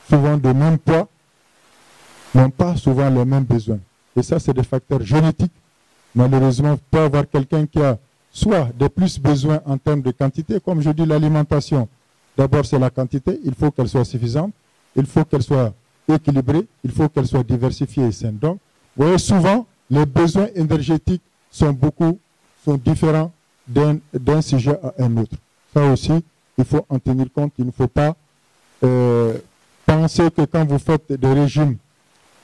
souvent de même poids, n'ont pas souvent les mêmes besoins. Et ça, c'est des facteurs génétiques. Malheureusement, vous pouvez avoir quelqu'un qui a soit des plus besoins en termes de quantité, comme je dis, l'alimentation. D'abord, c'est la quantité, il faut qu'elle soit suffisante, il faut qu'elle soit équilibrée, il faut qu'elle soit diversifiée et saine. Donc, vous voyez, souvent, les besoins énergétiques sont différents d'un sujet à un autre. Ça aussi, il faut en tenir compte. Il ne faut pas penser que quand vous faites des régimes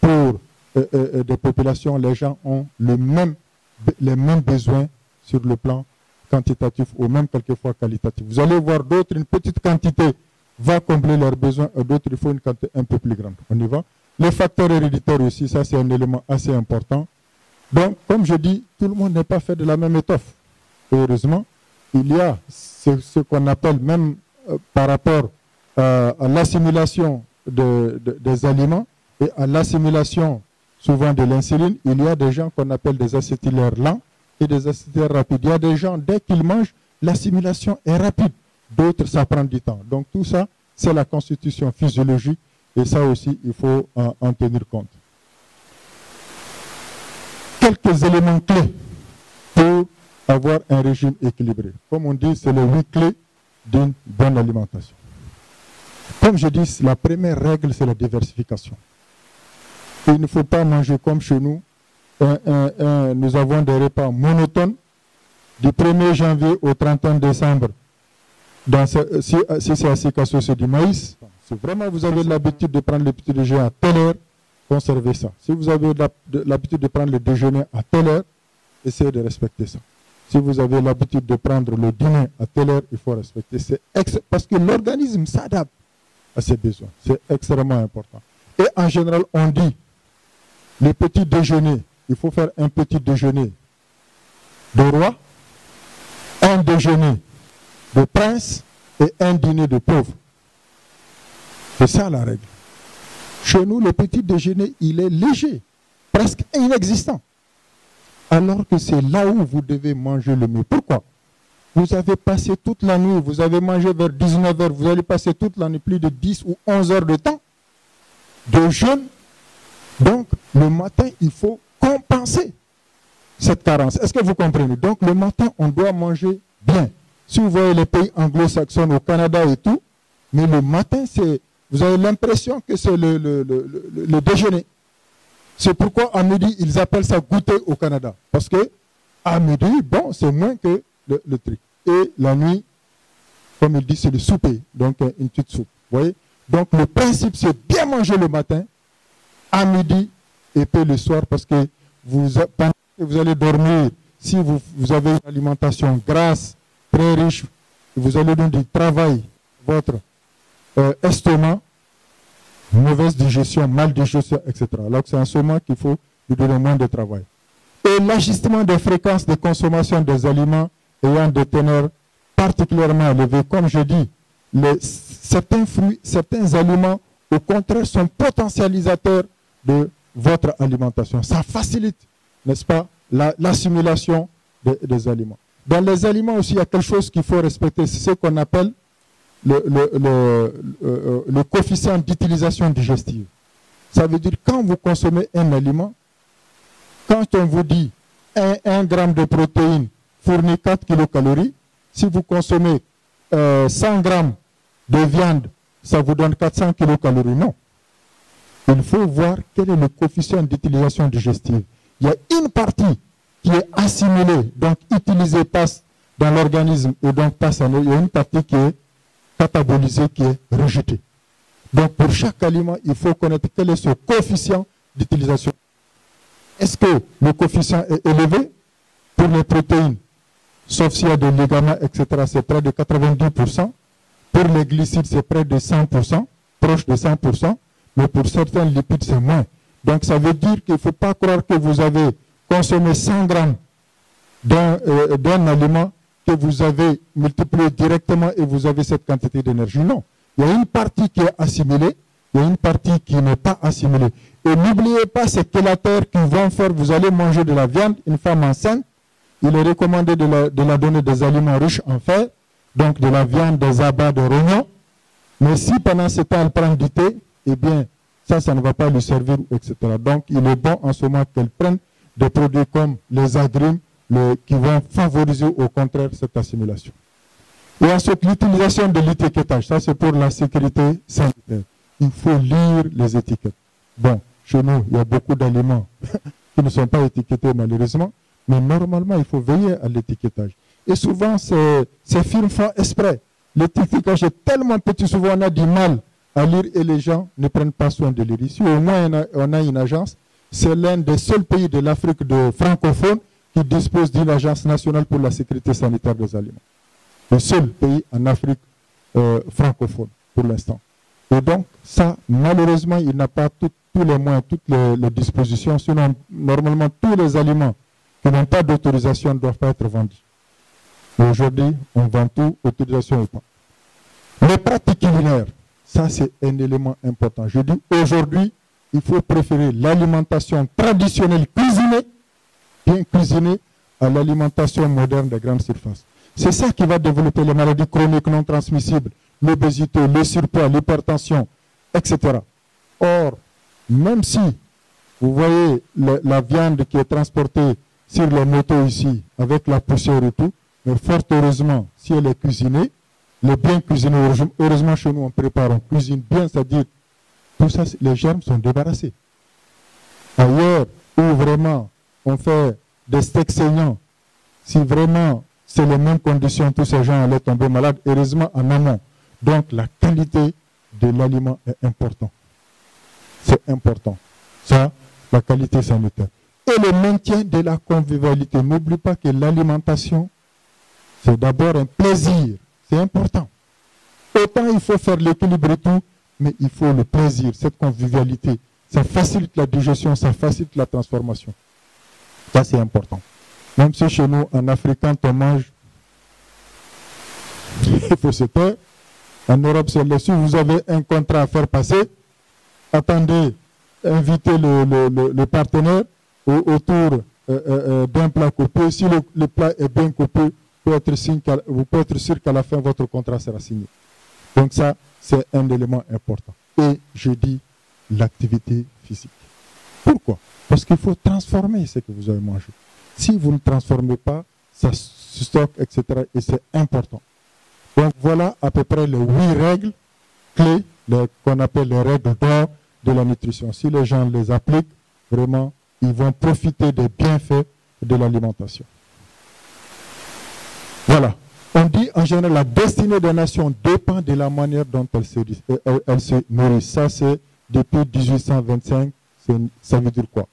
pour des populations, les gens ont les mêmes besoins sur le plan quantitatif ou même quelquefois qualitatif. Vous allez voir d'autres, une petite quantité va combler leurs besoins, et d'autres, il faut une quantité un peu plus grande. On y va. Les facteurs héréditaires aussi, ça c'est un élément assez important. Donc, comme je dis, tout le monde n'est pas fait de la même étoffe. Heureusement, il y a ce qu'on appelle même par rapport à l'assimilation des aliments et à l'assimilation souvent de l'insuline, il y a des gens qu'on appelle des acétylaires lents et des acétylaires rapides. Il y a des gens, dès qu'ils mangent, l'assimilation est rapide. D'autres, ça prend du temps. Donc tout ça, c'est la constitution physiologique et ça aussi, il faut en tenir compte. Quelques éléments clés pour avoir un régime équilibré. Comme on dit, c'est les 8 clés d'une bonne alimentation. Comme je dis, la première règle, c'est la diversification. Il ne faut pas manger comme chez nous. Nous avons des repas monotones du 1er janvier au 31 décembre. Si c'est à Sikasso, c'est du maïs. Si vraiment vous avez l'habitude de prendre le petit déjeuner à telle heure, conservez ça. Si vous avez l'habitude de prendre le déjeuner à telle heure, essayez de respecter ça. Si vous avez l'habitude de prendre le dîner à telle heure, il faut respecter. Parce que l'organisme s'adapte à ses besoins. C'est extrêmement important. Et en général, on dit, le petit déjeuner, il faut faire un petit déjeuner de roi, un déjeuner de prince et un dîner de pauvre. C'est ça la règle. Chez nous, le petit déjeuner, il est léger, presque inexistant. Alors que c'est là où vous devez manger le mieux. Pourquoi? Vous avez passé toute la nuit, vous avez mangé vers 19h, vous allez passer toute la nuit plus de 10 ou 11 heures de temps de jeûne. Donc, le matin, il faut compenser cette carence. Est-ce que vous comprenez? Donc, le matin, on doit manger bien. Si vous voyez les pays anglo-saxons au Canada et tout, mais le matin, vous avez l'impression que c'est le déjeuner. C'est pourquoi à midi, ils appellent ça goûter au Canada. Parce que à midi, bon, c'est moins que le truc. Et la nuit, comme il dit, c'est le souper. Donc, une petite soupe. Vous voyez? Donc, le principe, c'est bien manger le matin, à midi et puis le soir, parce que pendant que vous allez dormir, si vous avez une alimentation grasse, très riche, vous allez donner du travail, votre estomac, mauvaise digestion, mal digestion, etc. Alors que c'est en ce moment qu'il faut lui donner moins de travail. Et l'ajustement des fréquences de consommation des aliments ayant des teneurs particulièrement élevées. Comme je dis, certains fruits, certains aliments, au contraire, sont potentialisateurs de votre alimentation. Ça facilite, n'est-ce pas, l'assimilation des aliments. Dans les aliments aussi, il y a quelque chose qu'il faut respecter. C'est ce qu'on appelle le coefficient d'utilisation digestive. Ça veut dire quand vous consommez un aliment, quand on vous dit 1 gramme de protéines fournit 4 kilocalories, si vous consommez 100 grammes de viande, ça vous donne 400 kilocalories. Non. Il faut voir quel est le coefficient d'utilisation digestive. Il y a une partie qui est assimilée, donc utilisée, passe dans l'organisme et donc passe à l'eau. Il y a une partie qui est catabolisée, qui est rejetée. Donc pour chaque aliment, il faut connaître quel est ce coefficient d'utilisation. Est-ce que le coefficient est élevé pour les protéines, sauf s'il y a des ligaments, etc., c'est près de 90%. Pour les glucides, c'est près de 100%, proche de 100%, mais pour certains lipides, c'est moins. Donc ça veut dire qu'il ne faut pas croire que vous avez consommé 100 grammes d'un aliment que vous avez multiplié directement et vous avez cette quantité d'énergie. Non. Il y a une partie qui est assimilée, il y a une partie qui n'est pas assimilée. Et n'oubliez pas ces chélateurs qui vont faire, vous allez manger de la viande, une femme enceinte, il est recommandé de la donner des aliments riches en fer, donc de la viande, des abats, des rognons. Mais si pendant ce temps elle prend du thé, eh bien, ça ne va pas lui servir, etc. Donc, il est bon en ce moment qu'elle prenne des produits comme les agrumes, qui vont favoriser au contraire cette assimilation. Et ensuite, l'utilisation de l'étiquetage, ça c'est pour la sécurité sanitaire. Il faut lire les étiquettes. Bon, chez nous, il y a beaucoup d'aliments qui ne sont pas étiquetés malheureusement, mais normalement, il faut veiller à l'étiquetage. Et souvent, ces firmes font exprès. L'étiquetage est tellement petit, souvent on a du mal à lire et les gens ne prennent pas soin de lire. Ici, au moins, on a une agence. C'est l'un des seuls pays de l'Afrique francophone qui dispose d'une agence nationale pour la sécurité sanitaire des aliments. Le seul pays en Afrique francophone pour l'instant. Et donc, ça, malheureusement, il n'a pas tous les moyens, toutes les dispositions. Sinon, normalement, tous les aliments qui n'ont pas d'autorisation ne doivent pas être vendus. Mais aujourd'hui, on vend tout, autorisation ou pas. Les pratiques culinaires, ça c'est un élément important. Je dis aujourd'hui, il faut préférer l'alimentation traditionnelle cuisinée, bien cuisinée, à l'alimentation moderne des grandes surfaces. C'est ça qui va développer les maladies chroniques non transmissibles, l'obésité, le surpoids, l'hypertension, etc. Or, même si vous voyez la viande qui est transportée sur les motos ici, avec la poussière et tout, mais fort heureusement, si elle est cuisinée, elle est bien cuisinée, heureusement chez nous on prépare, on cuisine bien, c'est-à-dire tout ça, les germes sont débarrassés. Ailleurs, où vraiment on fait des steaks saignants, si vraiment c'est les mêmes conditions, tous ces gens allaient tomber malades, heureusement en amont. Donc la qualité de l'aliment est importante. C'est important. Ça, la qualité sanitaire. Et le maintien de la convivialité. N'oublie pas que l'alimentation, c'est d'abord un plaisir. C'est important. Autant il faut faire l'équilibre et tout, mais il faut le plaisir, cette convivialité. Ça facilite la digestion, ça facilite la transformation. Ça, c'est important. Même si chez nous, en Afrique, quand on mange, il faut se taire. En Europe, c'est là. Si vous avez un contrat à faire passer, attendez, invitez le partenaire autour d'un plat coupé. Si le plat est bien coupé, vous pouvez être sûr qu'à la fin, votre contrat sera signé. Donc ça, c'est un élément important. Et je dis l'activité physique. Pourquoi? Parce qu'il faut transformer ce que vous avez mangé. Si vous ne transformez pas, ça se stocke, etc. Et c'est important. Donc voilà à peu près les 8 règles clés qu'on appelle les règles d'or de la nutrition. Si les gens les appliquent, vraiment, ils vont profiter des bienfaits de l'alimentation. Voilà. On dit en général la destinée des nations dépend de la manière dont elles se nourrissent. Ça, c'est depuis 1825. Ça veut dire quoi?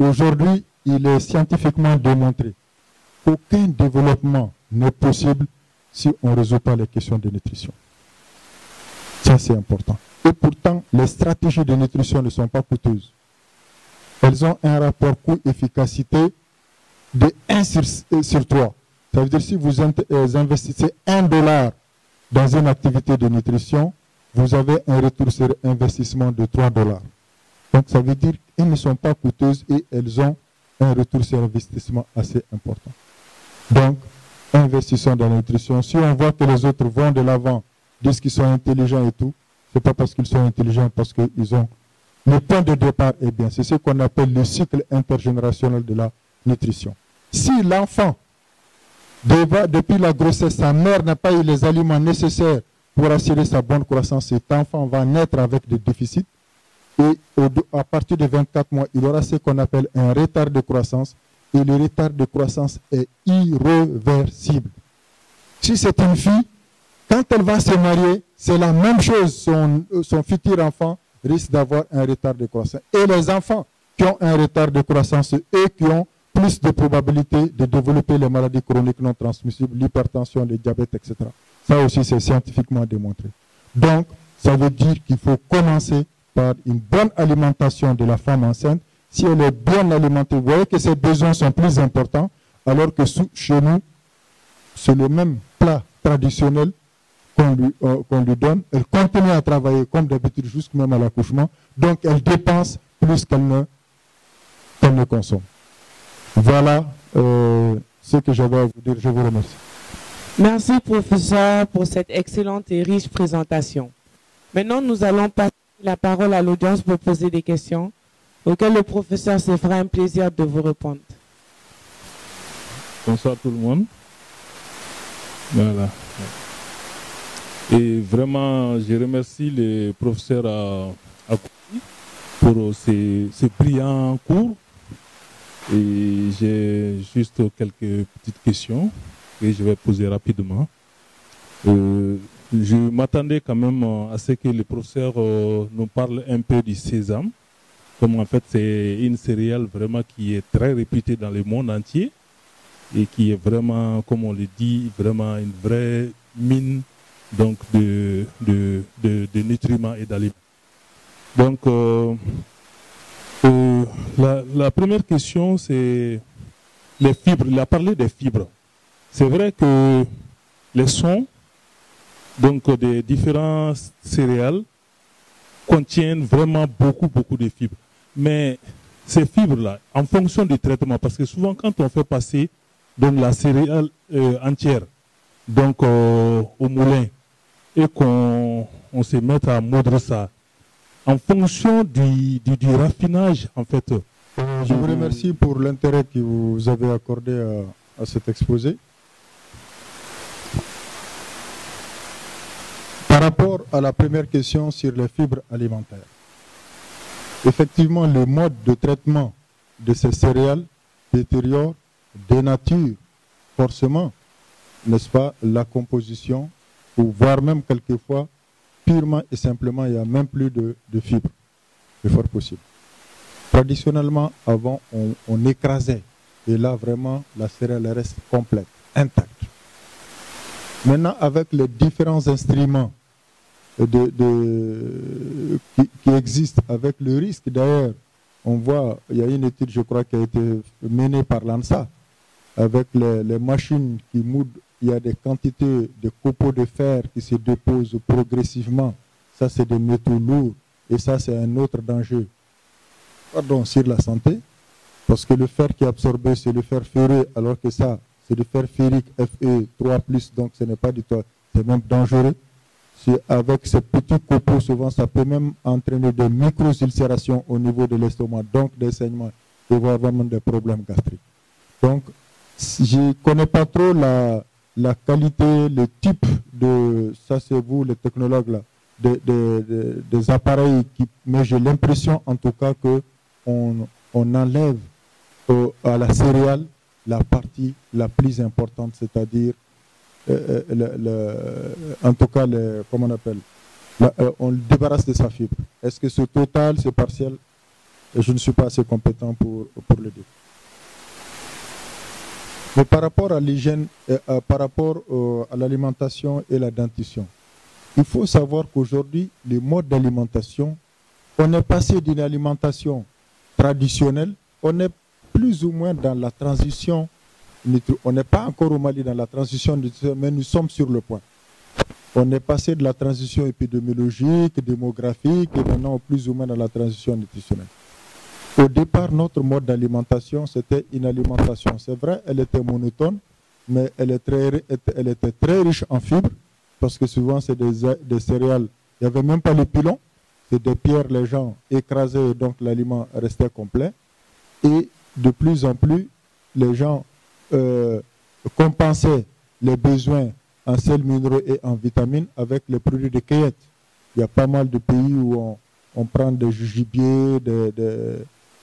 Aujourd'hui, il est scientifiquement démontré qu'aucun développement n'est possible si on ne résout pas les questions de nutrition. Ça, c'est important. Et pourtant, les stratégies de nutrition ne sont pas coûteuses. Elles ont un rapport coût-efficacité de 1 sur 3. Ça veut dire que si vous investissez $1 dans une activité de nutrition, vous avez un retour sur investissement de $3. Donc ça veut dire qu'elles ne sont pas coûteuses et elles ont un retour sur investissement assez important. Donc, investissons dans la nutrition. Si on voit que les autres vont de l'avant disent qu'ils sont intelligents et tout, ce n'est pas parce qu'ils sont intelligents, parce qu'ils ont... Le point de départ est bien. C'est ce qu'on appelle le cycle intergénérationnel de la nutrition. Si l'enfant, depuis la grossesse, sa mère n'a pas eu les aliments nécessaires pour assurer sa bonne croissance, cet enfant va naître avec des déficits. Et à partir de 24 mois, il aura ce qu'on appelle un retard de croissance. Et le retard de croissance est irréversible. Si c'est une fille, quand elle va se marier, c'est la même chose. Son futur enfant risque d'avoir un retard de croissance. Et les enfants qui ont un retard de croissance, eux qui ont plus de probabilité de développer les maladies chroniques non transmissibles, l'hypertension, le diabète, etc. Ça aussi, c'est scientifiquement démontré. Donc, ça veut dire qu'il faut commencer par une bonne alimentation de la femme enceinte. Si elle est bien alimentée, vous voyez que ses besoins sont plus importants, alors que chez nous, c'est le même plat traditionnel qu'on lui donne. Elle continue à travailler comme d'habitude jusqu'à même à l'accouchement. Donc, elle dépense plus qu'elle ne consomme. Voilà ce que j'avais à vous dire. Je vous remercie. Merci, professeur, pour cette excellente et riche présentation. Maintenant, nous allons passer la parole à l'audience pour poser des questions auxquelles le professeur se fera un plaisir de vous répondre. Bonsoir tout le monde. Voilà. Et vraiment, je remercie le professeur Akoui pour ces brillants cours. Et j'ai juste quelques petites questions que je vais poser rapidement. Je m'attendais quand même à ce que le professeur nous parle un peu du sésame. Comme en fait c'est une céréale vraiment qui est très réputée dans le monde entier et qui est vraiment, comme on le dit, vraiment une vraie mine donc de nutriments et d'aliments. Donc la première question c'est les fibres. Il a parlé des fibres. C'est vrai que les sons donc des différents céréales contiennent vraiment beaucoup de fibres. Mais ces fibres-là, en fonction du traitement, parce que souvent quand on fait passer donc, la céréale entière donc, au moulin et qu'on se met à moudre ça, en fonction du raffinage, en fait. Je vous remercie pour l'intérêt que vous avez accordé à cet exposé. Par rapport à la première question sur les fibres alimentaires, effectivement, le mode de traitement de ces céréales détériore, dénature forcément, n'est-ce pas, la composition, ou voire même quelquefois, purement et simplement, il n'y a même plus de fibres, le fort possible. Traditionnellement, avant, on écrasait, et là, vraiment, la céréale reste complète, intacte. Maintenant, avec les différents instruments qui existent, avec le risque d'ailleurs, on voit, il y a une étude, je crois, qui a été menée par l'ANSA, avec les machines qui moudent, il y a des quantités de copeaux de fer qui se déposent progressivement. Ça, c'est des métaux lourds, et ça, c'est un autre danger. Pardon, sur la santé, parce que le fer qui est absorbé, c'est le fer ferreux, alors que ça, c'est du fer ferrique Fe3+, donc ce n'est pas du tout, c'est même dangereux. Avec ces petits copeaux, souvent, ça peut même entraîner des micro-ulcérations au niveau de l'estomac, donc des saignements, et voire vraiment des problèmes gastriques. Donc, je ne connais pas trop la qualité, le type de, ça c'est vous les technologues là, des appareils, mais j'ai l'impression en tout cas qu'on enlève à la céréale la partie la plus importante, c'est-à-dire en tout cas, comment on appelle, on le débarrasse de sa fibre. Est-ce que c'est total, c'est partiel? Je ne suis pas assez compétent pour le dire. Mais par rapport à l'hygiène, par rapport à l'alimentation et la dentition, il faut savoir qu'aujourd'hui, les modes d'alimentation, on est passé d'une alimentation traditionnelle, on est plus ou moins dans la transition. On n'est pas encore au Mali dans la transition, mais nous sommes sur le point. On est passé de la transition épidémiologique, démographique, et maintenant plus ou moins dans la transition nutritionnelle. Au départ, notre mode d'alimentation, c'était une alimentation. C'est vrai, elle était monotone, mais elle était très riche en fibres, parce que souvent c'est des céréales, il n'y avait même pas les pilons, c'est des pierres, les gens écrasaient, et donc l'aliment restait complet. Et de plus en plus, les gens compensaient les besoins en sels minéraux et en vitamines avec les produits de cueillette. Il y a pas mal de pays où on prend des jugibiers,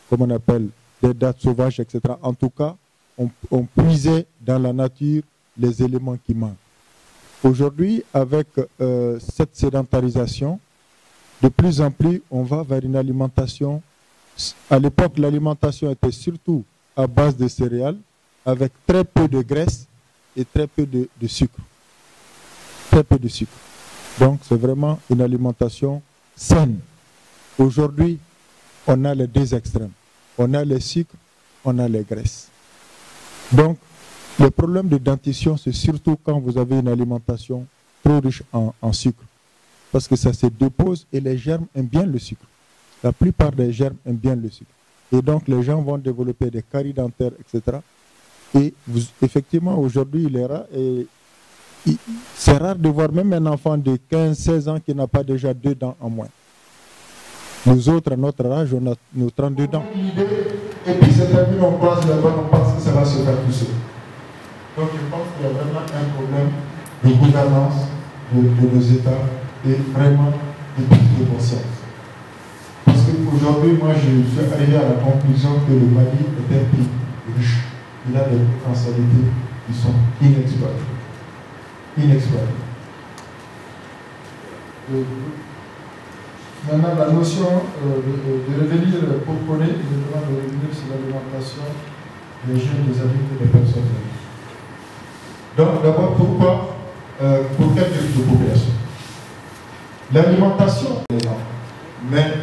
comment on appelle, des dattes sauvages, etc. En tout cas, on puisait dans la nature les éléments qui manquent. Aujourd'hui, avec cette sédentarisation, de plus en plus, on va vers une alimentation. À l'époque, l'alimentation était surtout à base de céréales, avec très peu de graisse et très peu de sucre. Très peu de sucre. Donc, c'est vraiment une alimentation saine. Aujourd'hui, on a les deux extrêmes. On a les sucres, on a les graisses. Donc, le problème de dentition, c'est surtout quand vous avez une alimentation trop riche en sucre. Parce que ça se dépose et les germes aiment bien le sucre. La plupart des germes aiment bien le sucre. Et donc, les gens vont développer des caries dentaires, etc. Et effectivement, aujourd'hui, il est rare. C'est rare de voir même un enfant de 15-16 ans qui n'a pas déjà 2 dents en moins. Nous autres, à notre âge, on a nos 32 dents. Et puis c'est terminé, on croise là-bas, on pense que ça va se faire tout seul. Donc je pense qu'il y a vraiment un problème de gouvernance de nos États et vraiment de prise de conscience. Parce qu'aujourd'hui, moi je suis arrivé à la conclusion que le Mali est un pays riche. Il a des potentialités qui sont inexploitées. Inexploitées. Maintenant, la notion de revenir pour connaître, il demande de revenir sur l'alimentation des jeunes, des adultes et des personnes âgées. Donc, d'abord, pourquoi pour quel type de population? L'alimentation des enfants, mais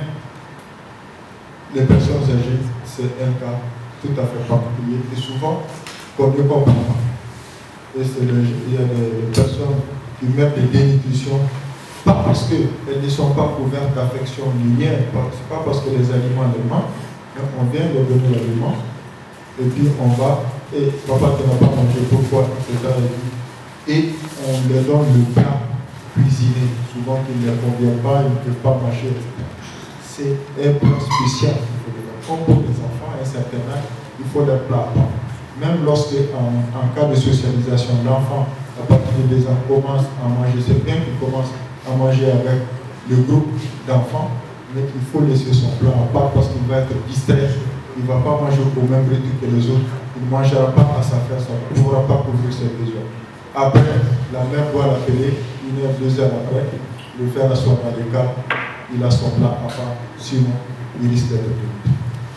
les personnes âgées, c'est un cas tout à fait particulier et souvent qu'on ne comprend pas. Et il y a des personnes qui mettent des dénutritions. Pas parce qu'elles ne sont pas couvertes d'affection linéaire, ce n'est pas parce que les aliments les manquent, mais on vient leur donner l'aliment, et puis on va, et papa qui n'a pas mangé, pourquoi, etc. Et on leur donne le plat cuisiné, souvent qu'il ne leur convient pas, ils ne peuvent pas manger, etc. C'est un plat spécial, comme pour les enfants, à un certain âge, il faut des plats. Même lorsque, en cas de socialisation, l'enfant, à partir de 2 ans, commence à manger, c'est bien qu'il commence à manger avec le groupe d'enfants, mais il faut laisser son plat à part parce qu'il va être distrait, il ne va pas manger au même rythme que les autres, il ne mangera pas à sa façon, il ne pourra pas couvrir ses besoins. Après, la mère doit l'appeler, 1 heure, 2 heures après, le faire asseoir à l'écart, il a son plat à part, sinon il risque d'être dégoûté.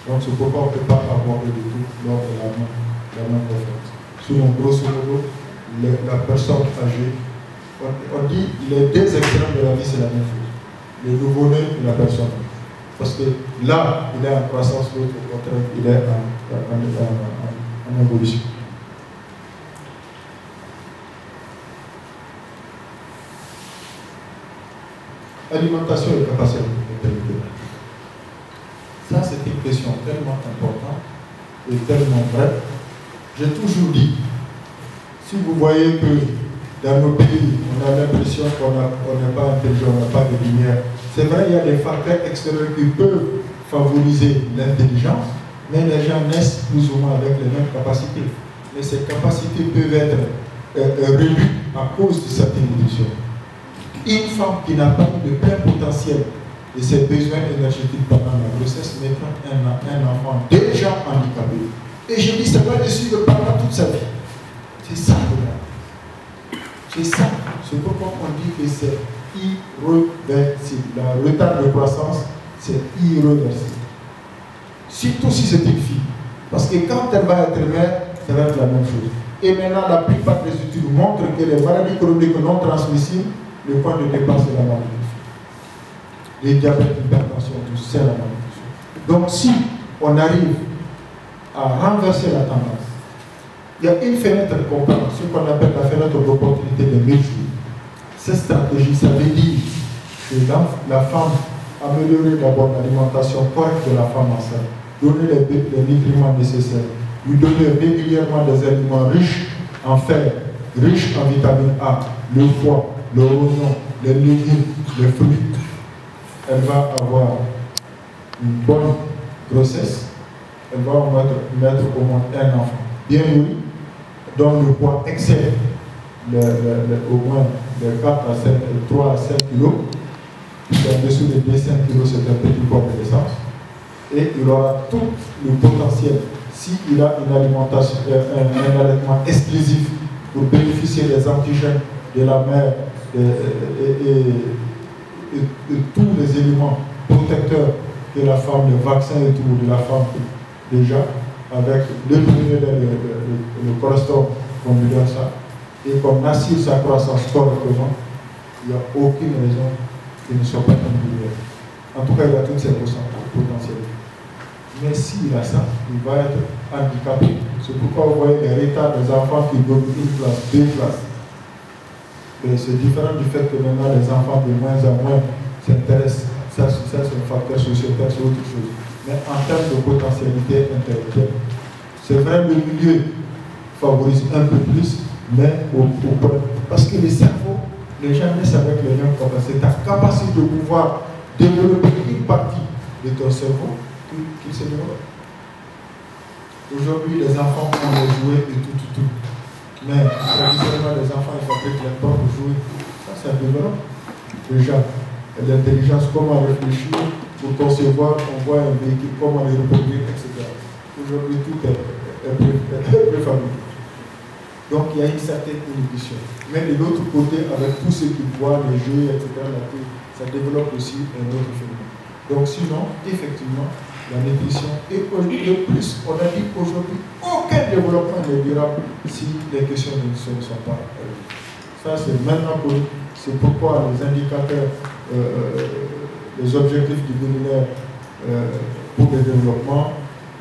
Donc c'est pourquoi on ne peut pas aborder du tout lors de la même conférence. Sinon, grosso modo, la personne âgée, on dit les 2 extrêmes de la vie, c'est la même chose. Le nouveau-né et la personne. Parce que là, il est en croissance, l'autre, au contraire, il est en évolution. Alimentation et capacité intellectuelle. Ça, c'est une question tellement importante et tellement vraie. J'ai toujours dit, si vous voyez que dans nos pays, on a l'impression qu'on n'est pas intelligent, on n'a pas de lumière. C'est vrai, il y a des facteurs extérieurs qui peuvent favoriser l'intelligence, mais les gens naissent plus ou moins avec les mêmes capacités. Mais ces capacités peuvent être réduites à cause de certaines nutrition. Une femme qui n'a pas de plein potentiel de ses besoins énergétiques pendant la grossesse mettra un enfant déjà handicapé. Et je dis, ça va le suivre pendant toute sa vie. C'est ça le problème. C'est ça. C'est pourquoi on dit que c'est irréversible. Le retard de croissance, c'est irréversible. Surtout si c'est une fille. Parce que quand elle va être mère, ça va être la même chose. Et maintenant, la plupart des études montrent que les maladies chroniques non transmissibles, le point de départ, c'est la malnutrition. Les diabètes, l'hypertension, tout c'est la malnutrition. Donc, si on arrive à renverser la tendance, il y a une fenêtre qu'on parle, ce qu'on appelle la fenêtre d'opportunité de 1000 jours. Cette stratégie, ça veut dire que la femme, améliorer d'abord l'alimentation correcte de la femme enceinte, donner les nutriments nécessaires, lui donner régulièrement des aliments riches en fer, riches en vitamine A, le foie, le oignon, les légumes, les fruits, elle va avoir une bonne grossesse, elle va mettre au moins un enfant bien nourri, dont le poids excède au moins de 3 à 5 kg. En dessous de 5 kg, c'est un petit poids de naissance. Et il aura tout le potentiel, s'il a une alimentation, un allaitement exclusif pour bénéficier des antigènes de la mère et tous les éléments protecteurs que la femme, le vaccin et tout de la femme déjà, avec le cholestérol qu'on lui donne ça, et qu'on assure sa croissance correctement, il n'y a aucune raison qu'il ne soit pas individuel. En tout cas, il a toutes ses potentialités. Mais s'il a ça, il va être handicapé. C'est pourquoi vous voyez les retards des enfants qui donnent une classe, 2 classes. C'est différent du fait que maintenant les enfants de moins en moins s'intéressent. Ça c'est un facteur sociétal, c'est autre chose. Mais en termes de potentialité intellectuelle, c'est vrai le milieu favorise un peu plus, mais parce que le cerveau, les gens naissent avec les mêmes capacités. Ta capacité de pouvoir développer une partie de ton cerveau qui se développe. Aujourd'hui, les enfants ont les jouets et tout. Mais traditionnellement, les enfants ils fabriquent leurs propres jouets. Ça développe. Déjà, l'intelligence, comment réfléchir pour concevoir, on voit un véhicule, comment les reproduire, etc. Aujourd'hui, tout est préfabriqué. Donc, il y a une certaine inhibition. Mais de l'autre côté, avec tout ce qu'ils voient, les jeux, etc., ça développe aussi un autre phénomène. Donc, sinon, effectivement, la nutrition est plus, on a dit aujourd'hui, aucun développement n'est durable si les questions de nutrition ne sont pas réglées. Ça, c'est maintenant connu. C'est pourquoi les indicateurs, les objectifs du millénaire pour le développement,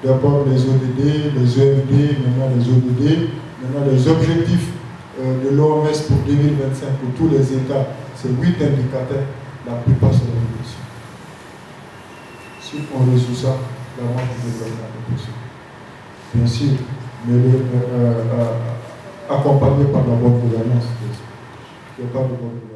d'abord les ODD, les EFD, maintenant les ODD, maintenant les objectifs de l'OMS pour 2025 pour tous les États, c'est 8 indicateurs, la plupart sont la nutrition. Si on résout ça, la marge de développement est possible. Bien sûr, mais accompagné par la bonne gouvernance. Il n'y a pas de bonne gouvernance.